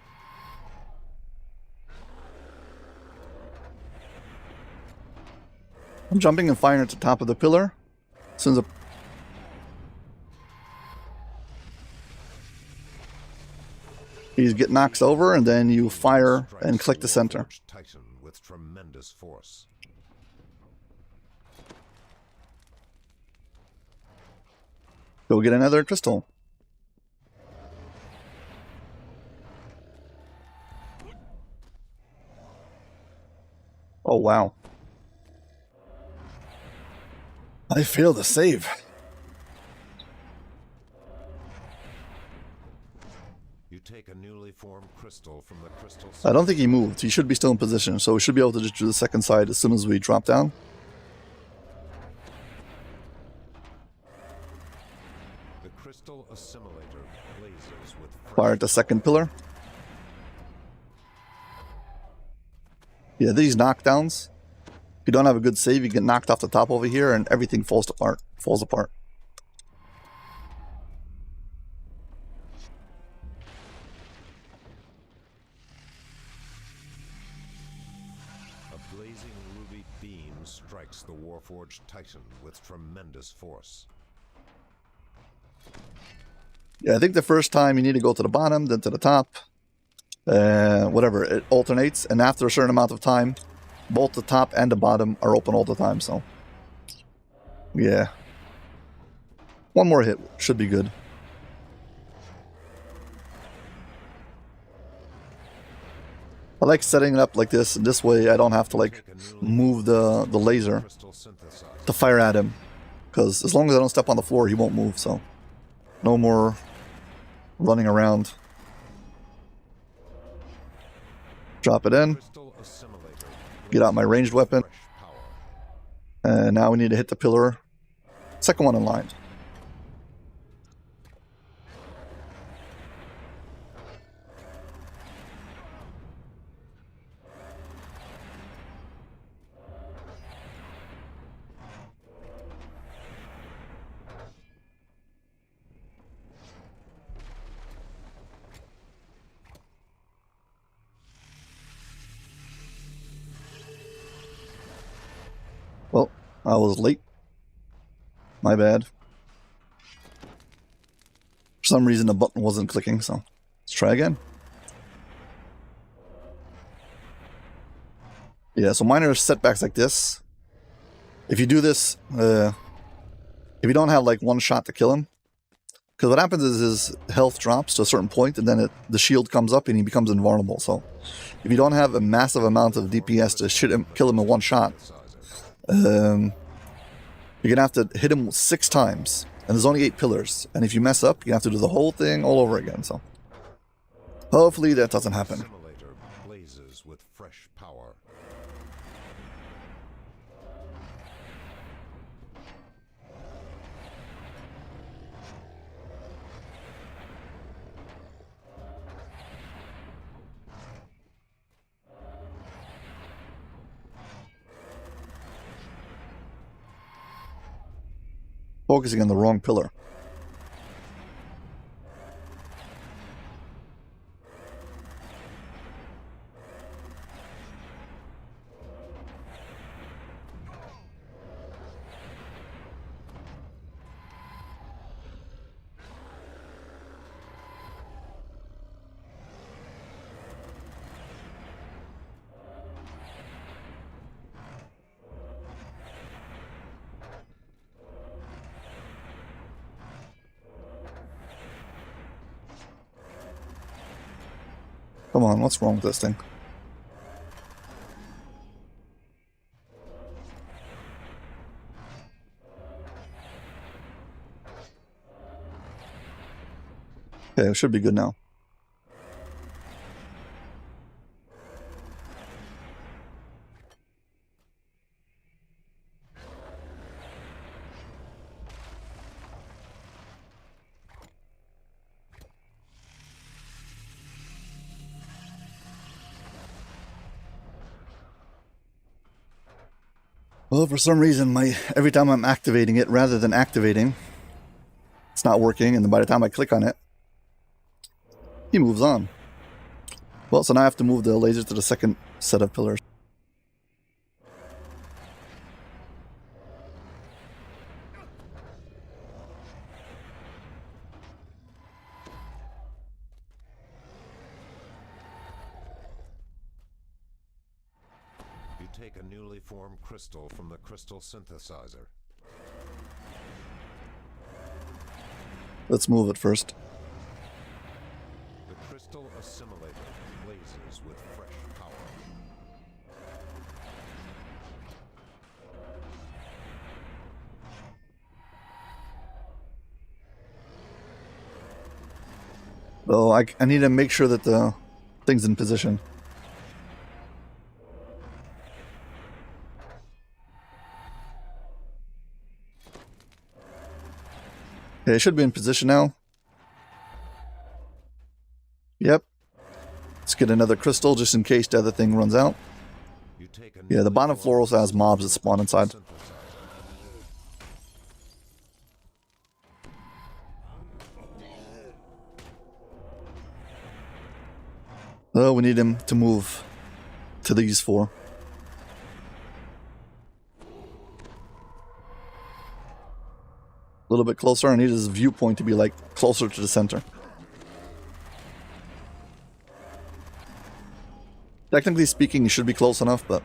Speaker 1: I'm jumping and firing at the top of the pillar. As soon as you get knocked over, and then you fire and click the center.
Speaker 3: Titan with tremendous force.
Speaker 1: Go get another crystal. Oh wow. I failed to save.
Speaker 3: You take a newly formed crystal from the crystal.
Speaker 1: I don't think he moved. He should be still in position, so we should be able to just do the second side as soon as we drop down.
Speaker 3: The crystal assimilator blazes with
Speaker 1: Fire at the second pillar. Yeah, these knockdowns. If you don't have a good save, you get knocked off the top over here, and everything falls apart.
Speaker 3: A blazing ruby beam strikes the Warforged Titan with tremendous force.
Speaker 1: Yeah, I think the first time you need to go to the bottom, then to the top. Whatever, it alternates, and after a certain amount of time, both the top and the bottom are open all the time, so yeah. One more hit should be good. I like setting it up like this, and this way I don't have to like move the laser to fire at him. Because as long as I don't step on the floor, he won't move, so no more running around. Drop it in. Get out my ranged weapon. And now we need to hit the pillar. Second one in line. Well, I was late. My bad. For some reason the button wasn't clicking, so let's try again. Yeah, so minor setbacks like this. If you do this, if you don't have like one shot to kill him, because what happens is his health drops to a certain point, and then the shield comes up and he becomes invulnerable. So if you don't have a massive amount of DPS to kill him in one shot, you're gonna have to hit him 6 times, and there's only 8 pillars, and if you mess up, you have to do the whole thing all over again. So hopefully that doesn't happen.
Speaker 3: Assimilator blazes with fresh power.
Speaker 1: Focusing on the wrong pillar. Come on, what's wrong with this thing? Okay, it should be good now. Well, for some reason, every time I'm activating it, rather than activating, it's not working, and then by the time I click on it, he moves on. Well, so now I have to move the laser to the second set of pillars.
Speaker 3: You take a newly formed crystal from the crystal synthesizer.
Speaker 1: Let's move it first.
Speaker 3: The crystal assimilator blazes with fresh power.
Speaker 1: Well, I need to make sure that the thing's in position. Okay, it should be in position now. Yep. Let's get another crystal just in case the other thing runs out. Yeah, the bottom floor also has mobs that spawn inside. Oh, we need him to move to these four. A little bit closer. I need his viewpoint to be like closer to the center. Technically speaking, he should be close enough, but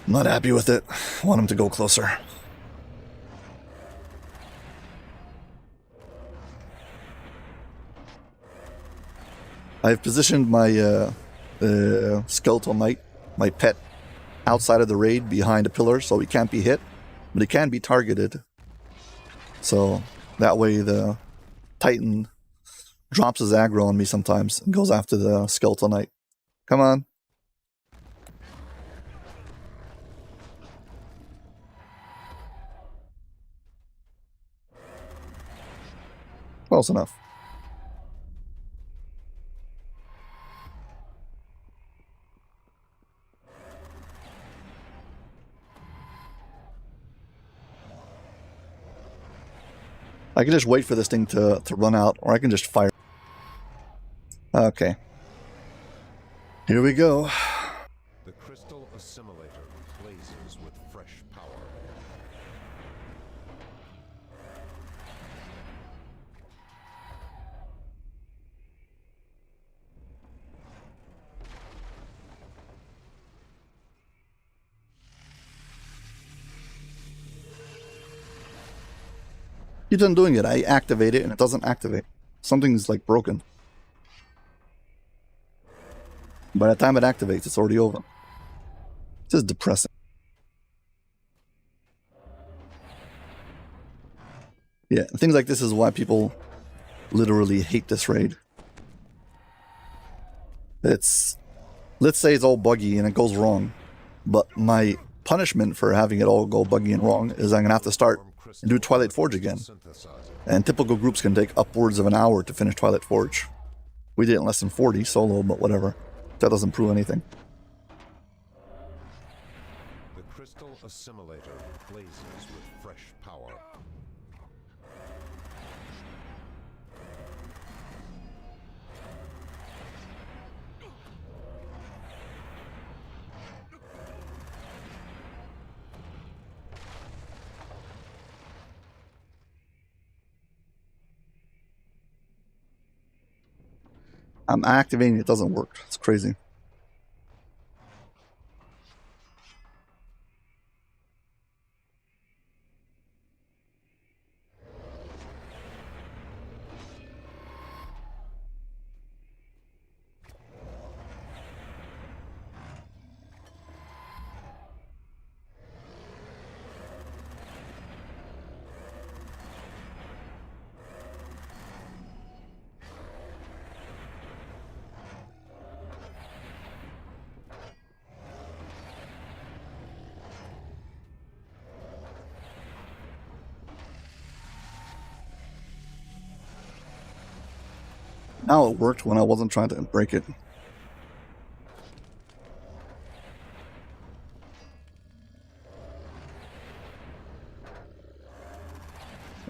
Speaker 1: I'm not happy with it. I want him to go closer. I've positioned my skeletal knight, my pet, outside of the raid behind a pillar so he can't be hit, but he can be targeted. So that way the Titan drops his aggro on me sometimes and goes after the skeletal knight. Come on. Close enough. I can just wait for this thing to run out, or I can just fire. Okay. Here we go.
Speaker 3: The crystal assimilator blazes with fresh power.
Speaker 1: Keep on doing it. I activate it and it doesn't activate. Something's like broken. By the time it activates, it's already over. It's just depressing. Yeah, things like this is why people literally hate this raid. Let's say it's all buggy and it goes wrong, but my punishment for having it all go buggy and wrong is I'm gonna have to start and do Twilight Forge again. And typical groups can take upwards of an hour to finish Twilight Forge. We did it in less than 40 solo, but whatever. That doesn't prove anything.
Speaker 3: The crystal assimilator blazes with fresh power.
Speaker 1: I'm activating it, doesn't work. It's crazy. Now it worked when I wasn't trying to break it.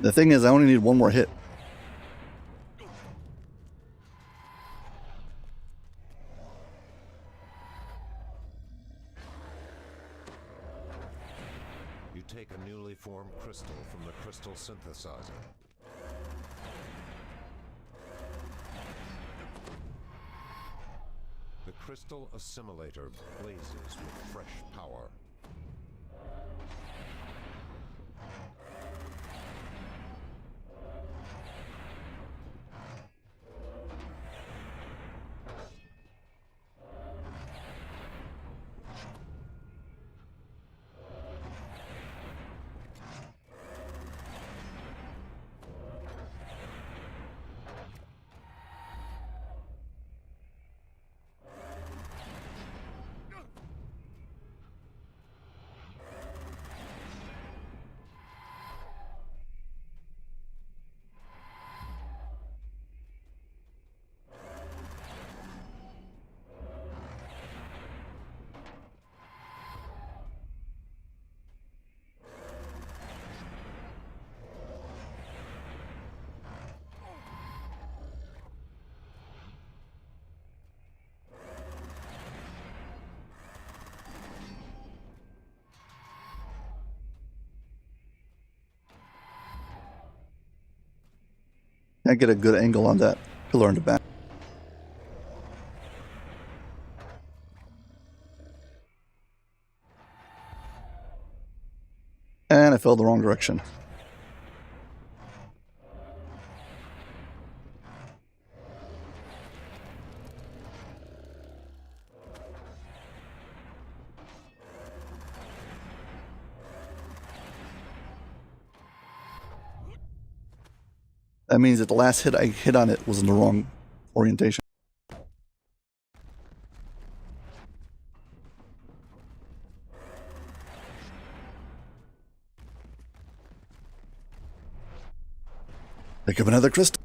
Speaker 1: The thing is, I only need one more hit.
Speaker 3: You take a newly formed crystal from the crystal synthesizer. The crystal assimilator blazes with fresh power.
Speaker 1: I get a good angle on that pillar in the back. And I fell the wrong direction. That means that the last hit I hit on it was in the wrong orientation. Pick up another crystal.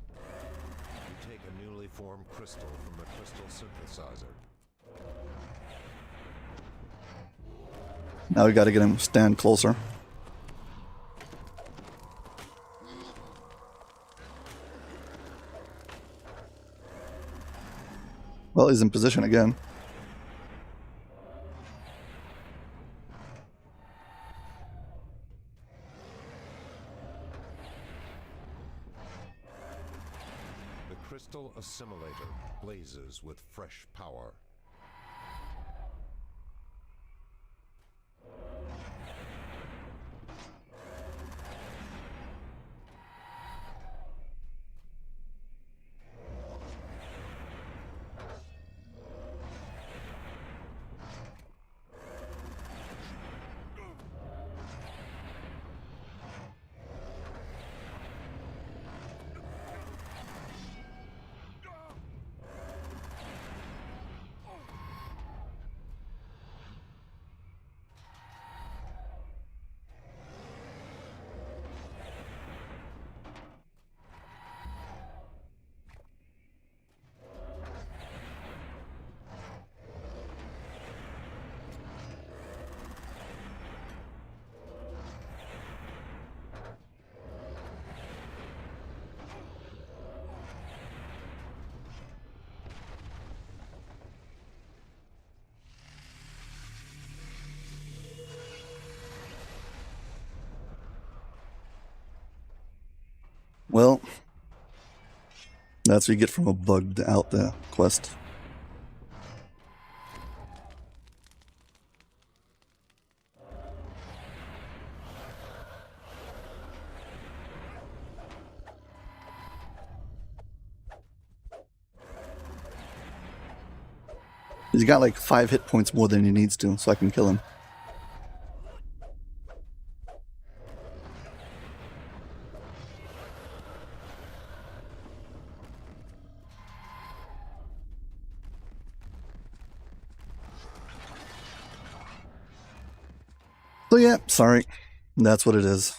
Speaker 3: You take a newly formed crystal from the crystal synthesizer.
Speaker 1: Now we gotta get him to stand closer. Well, he's in position again.
Speaker 3: The crystal assimilator blazes with fresh power.
Speaker 1: Well, that's what you get from a bugged out quest. He's got like 5 hit points more than he needs to, so I can kill him. So yeah, sorry. That's what it is.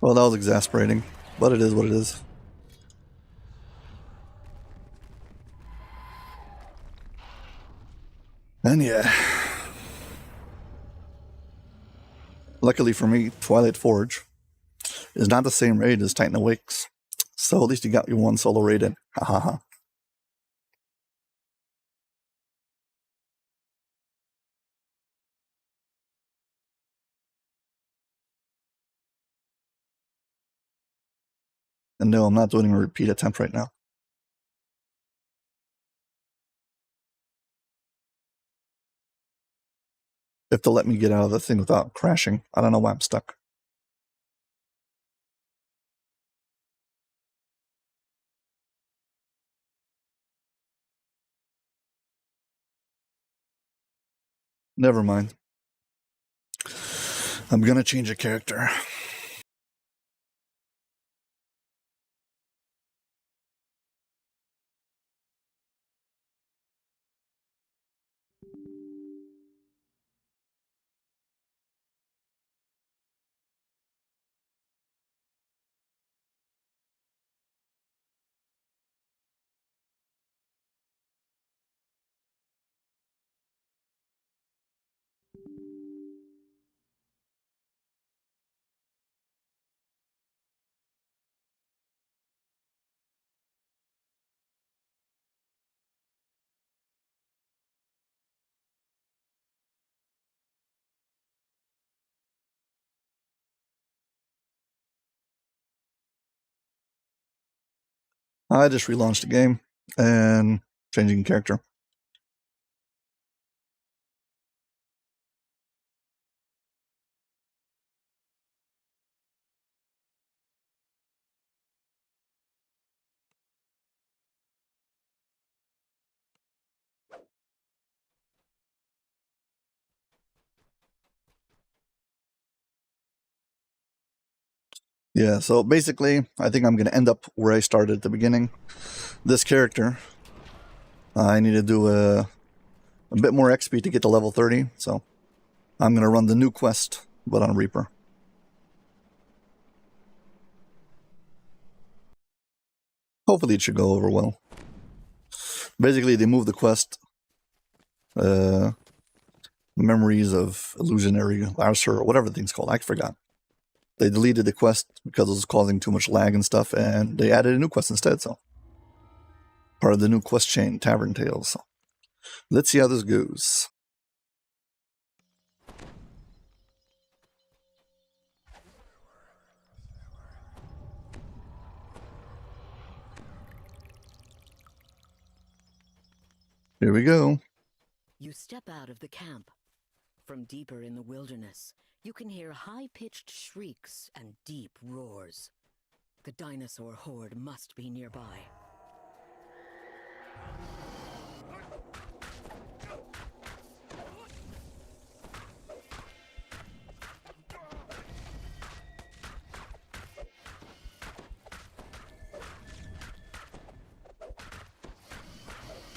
Speaker 1: Well, that was exasperating, but it is what it is. And yeah. Luckily for me, Twilight Forge is not the same raid as Titan Awakes. So at least you got your one solo raid in. Ha ha ha. And no, I'm not doing a repeat attempt right now. If they'll let me get out of the thing without crashing. I don't know why I'm stuck. Never mind. I'm gonna change a character. I just relaunched the game and changing character. Yeah, so basically, I think I'm going to end up where I started at the beginning. This character, I need to do a bit more XP to get to level 30, so I'm going to run the new quest, but on Reaper. Hopefully it should go over well. Basically, they moved the quest, Memories of Illusionary Larcer, or whatever the thing's called, I forgot. They deleted the quest because it was causing too much lag and stuff, and they added a new quest instead, so. Part of the new quest chain, Tavern Tales. So. Let's see how this goes. Here we go.
Speaker 2: You step out of the camp. From deeper in the wilderness, you can hear high-pitched shrieks and deep roars. The dinosaur horde must be nearby.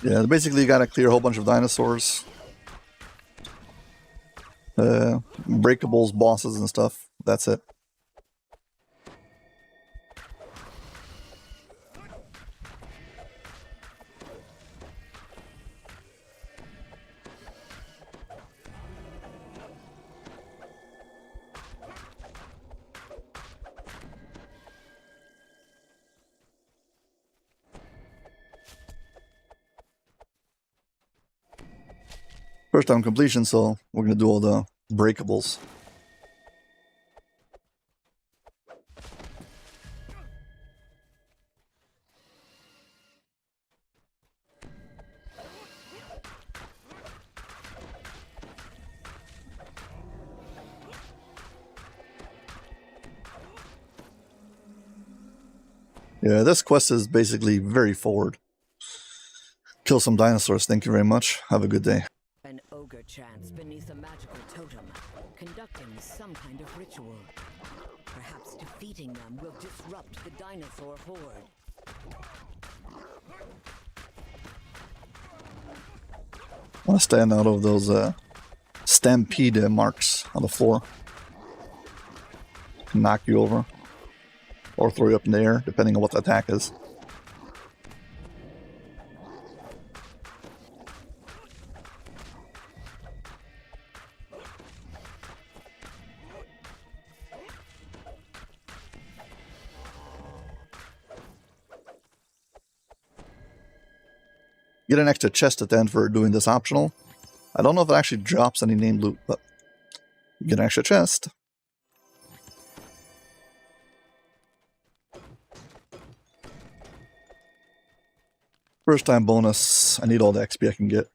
Speaker 1: Yeah, basically you gotta clear a whole bunch of dinosaurs. Breakables, bosses and stuff. That's it. First time completion, so we're gonna do all the breakables. Yeah, this quest is basically very forward. Kill some dinosaurs, thank you very much. Have a good day.
Speaker 2: An ogre chants beneath a magical totem, conducting some kind of ritual. Perhaps defeating them will disrupt the dinosaur horde.
Speaker 1: I want to stand out of those stampede marks on the floor. Knock you over. or throw you up in the air, depending on what the attack is. Get an extra chest at the end for doing this optional. I don't know if it actually drops any named loot, but you get an extra chest. First time bonus. I need all the XP I can get.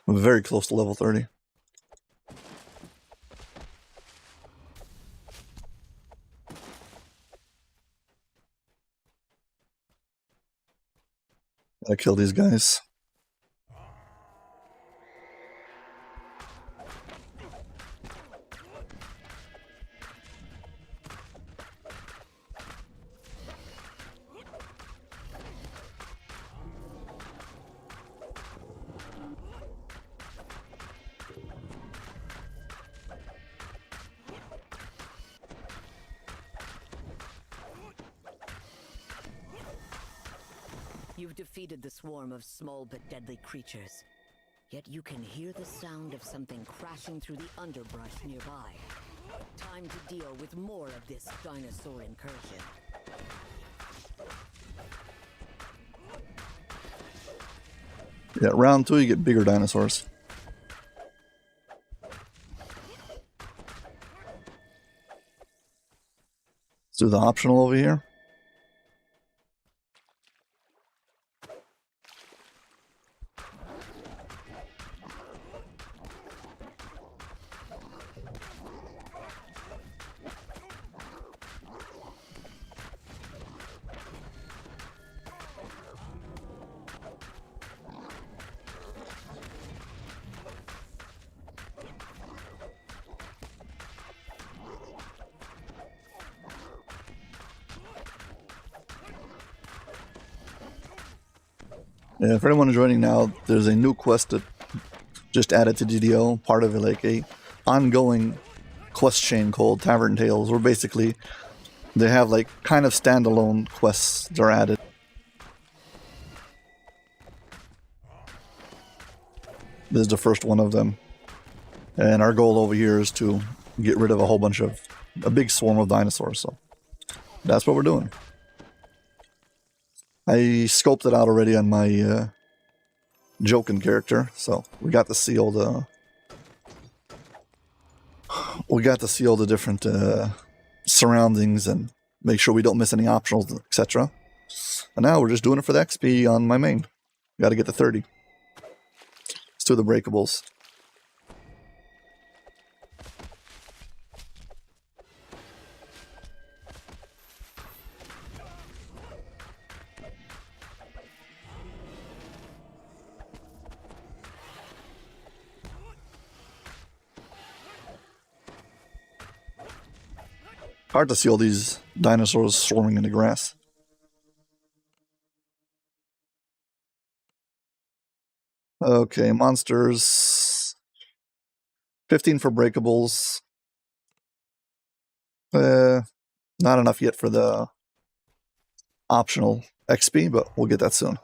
Speaker 1: I'm very close to level 30. Gotta kill these guys.
Speaker 2: You've defeated the swarm of small but deadly creatures. Yet you can hear the sound of something crashing through the underbrush nearby. Time to deal with more of this dinosaur incursion.
Speaker 1: Yeah, round 2 you get bigger dinosaurs. Let's do the optional over here. Yeah, for anyone joining now, there's a new quest that just added to DDO, part of it, like a ongoing quest chain called Tavern Tales, where basically they have like kind of standalone quests that are added. This is the first one of them. And our goal over here is to get rid of a big swarm of dinosaurs, so that's what we're doing. I scoped it out already on my Jokin character, so we got to see all the different surroundings and make sure we don't miss any optionals, etc. And now we're just doing it for the XP on my main. Got to get to 30. Let's do the breakables. Hard to see all these dinosaurs swarming in the grass. Okay, monsters. 15 for breakables. Not enough yet for the optional XP, but we'll get that soon.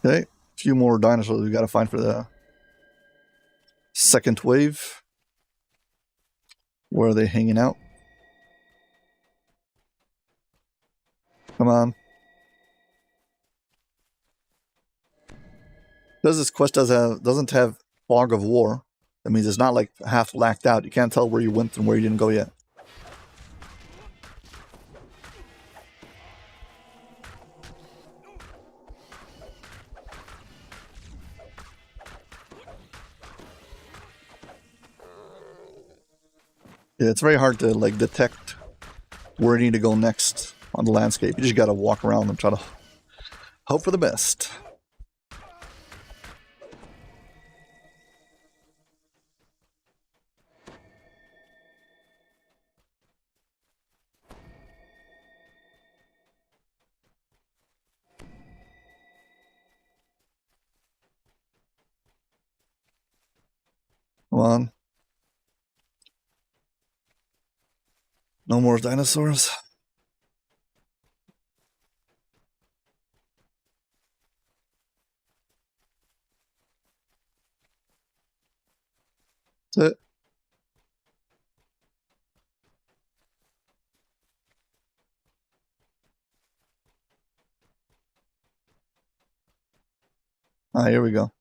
Speaker 1: Okay, a few more dinosaurs we gotta find for the second wave. Where are they hanging out? Come on. Because this quest doesn't have Fog of War, that means it's not like half lacked out. You can't tell where you went and where you didn't go yet. Yeah, it's very hard to like detect where you need to go next on the landscape. You just gotta walk around and try to hope for the best. Come on. No more dinosaurs. That's it. Ah, here we go.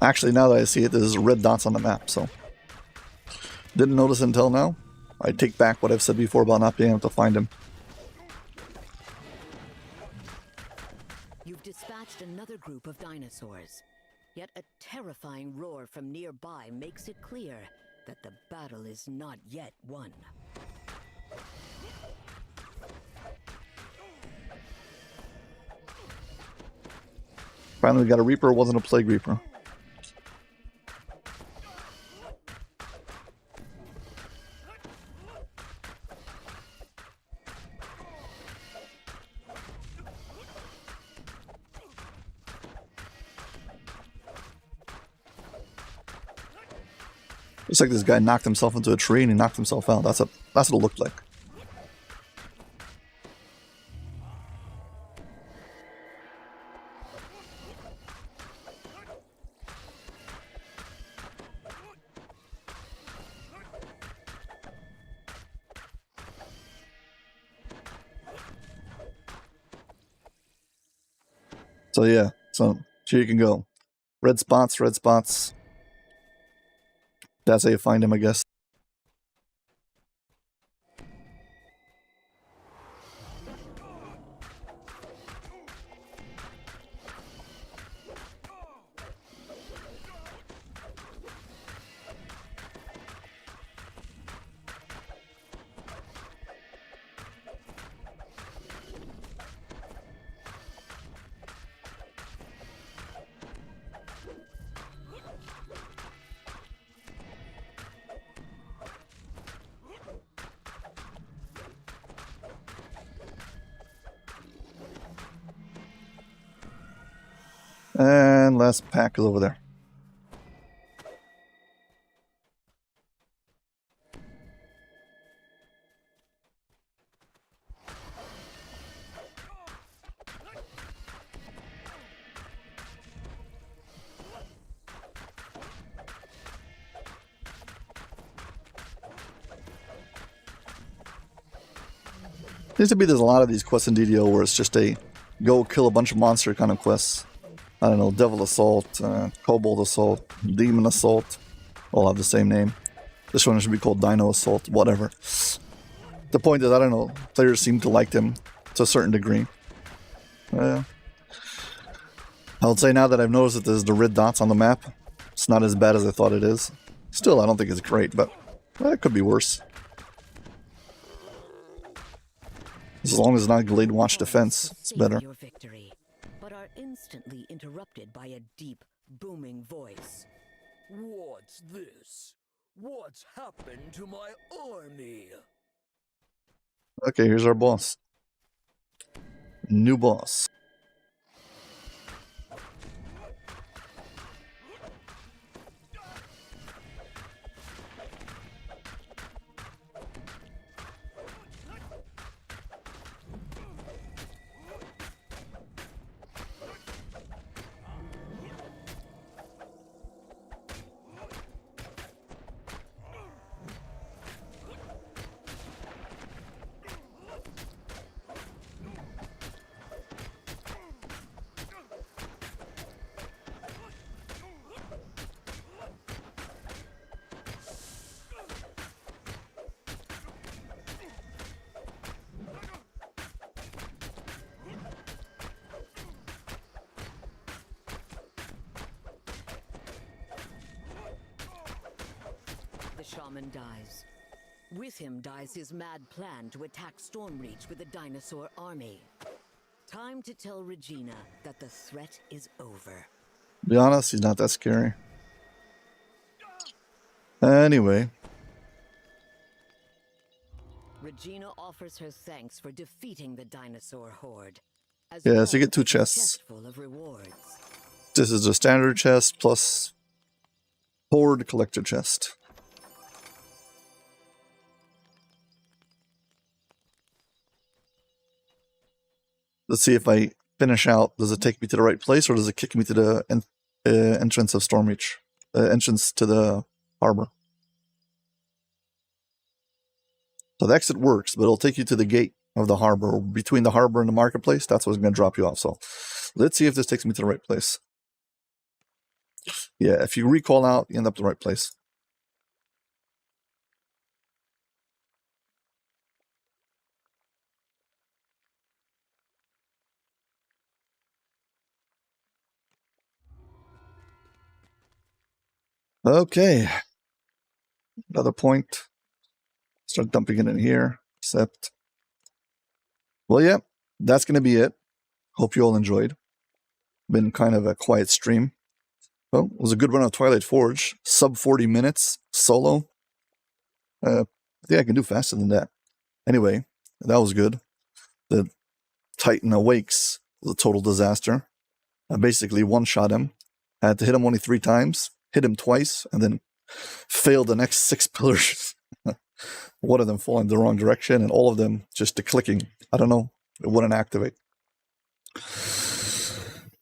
Speaker 1: Actually, now that I see it, there's red dots on the map, so... Didn't notice until now. I take back what I've said before about not being able to find him.
Speaker 2: You've dispatched another group of dinosaurs. Yet a terrifying roar from nearby makes it clear that the battle is not yet won.
Speaker 1: Finally got a Reaper, wasn't a Plague Reaper. Looks like this guy knocked himself into a tree and he knocked himself out. That's what it looked like. So yeah, so here you can go. Red spots, red spots. That's how you find him, I guess. And last pack is over there. Seems to be there's a lot of these quests in DDO where it's just a go kill a bunch of monster kind of quests. I don't know, Devil Assault, Kobold Assault, Demon Assault, all have the same name. This one should be called Dino Assault, whatever. The point is, I don't know, players seem to like them to a certain degree. I would say now that I've noticed that there's the red dots on the map, it's not as bad as I thought it is. Still, I don't think it's great, but it could be worse. As long as it's not Glade Watch Defense, it's better.
Speaker 2: Your victory, but are instantly interrupted by a deep, booming voice.
Speaker 4: What's this? What's happened to my army?
Speaker 1: Okay, here's our boss. New boss.
Speaker 2: The shaman dies. With him dies his mad plan to attack Stormreach with a dinosaur army. Time to tell Regina that the threat is over.
Speaker 1: To be honest, he's not that scary. Anyway.
Speaker 2: Regina offers her thanks for defeating the dinosaur horde.
Speaker 1: Yeah, so you get 2 chests.
Speaker 2: Full of rewards.
Speaker 1: This is a standard chest plus Hoard collector chest. Let's see if I finish out. Does it take me to the right place, or does it kick me to the entrance of Stormreach? Entrance to the harbor. So the exit works, but it'll take you to the gate of the harbor. Between the harbor and the marketplace, that's what's going to drop you off. So let's see if this takes me to the right place. Yeah, if you recall out, you end up the right place. Okay. Another point. Start dumping it in here. Except, well, yeah, that's going to be it. Hope you all enjoyed. Been kind of a quiet stream. Well, it was a good run of Twilight Forge. Sub 40 minutes solo. I think I can do faster than that. Anyway, that was good. The Titan Awakes was a total disaster. I basically one-shot him. I had to hit him only 3 times. Hit him twice, and then failed the next 6 pillars. One of them falling the wrong direction, and all of them just the clicking. I don't know. It wouldn't activate.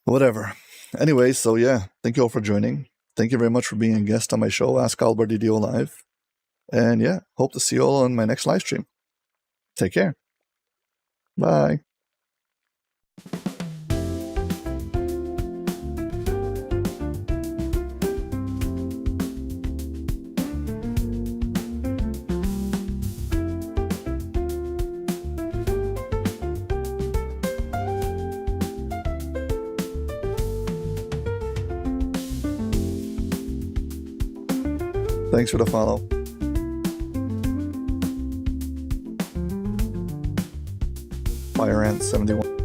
Speaker 1: Whatever. Anyway, so yeah, thank you all for joining. Thank you very much for being a guest on my show, Ask Aldbar DDO Live. And yeah, hope to see you all on my next live stream. Take care. Bye. Thanks for the follow. Fire Ant 71.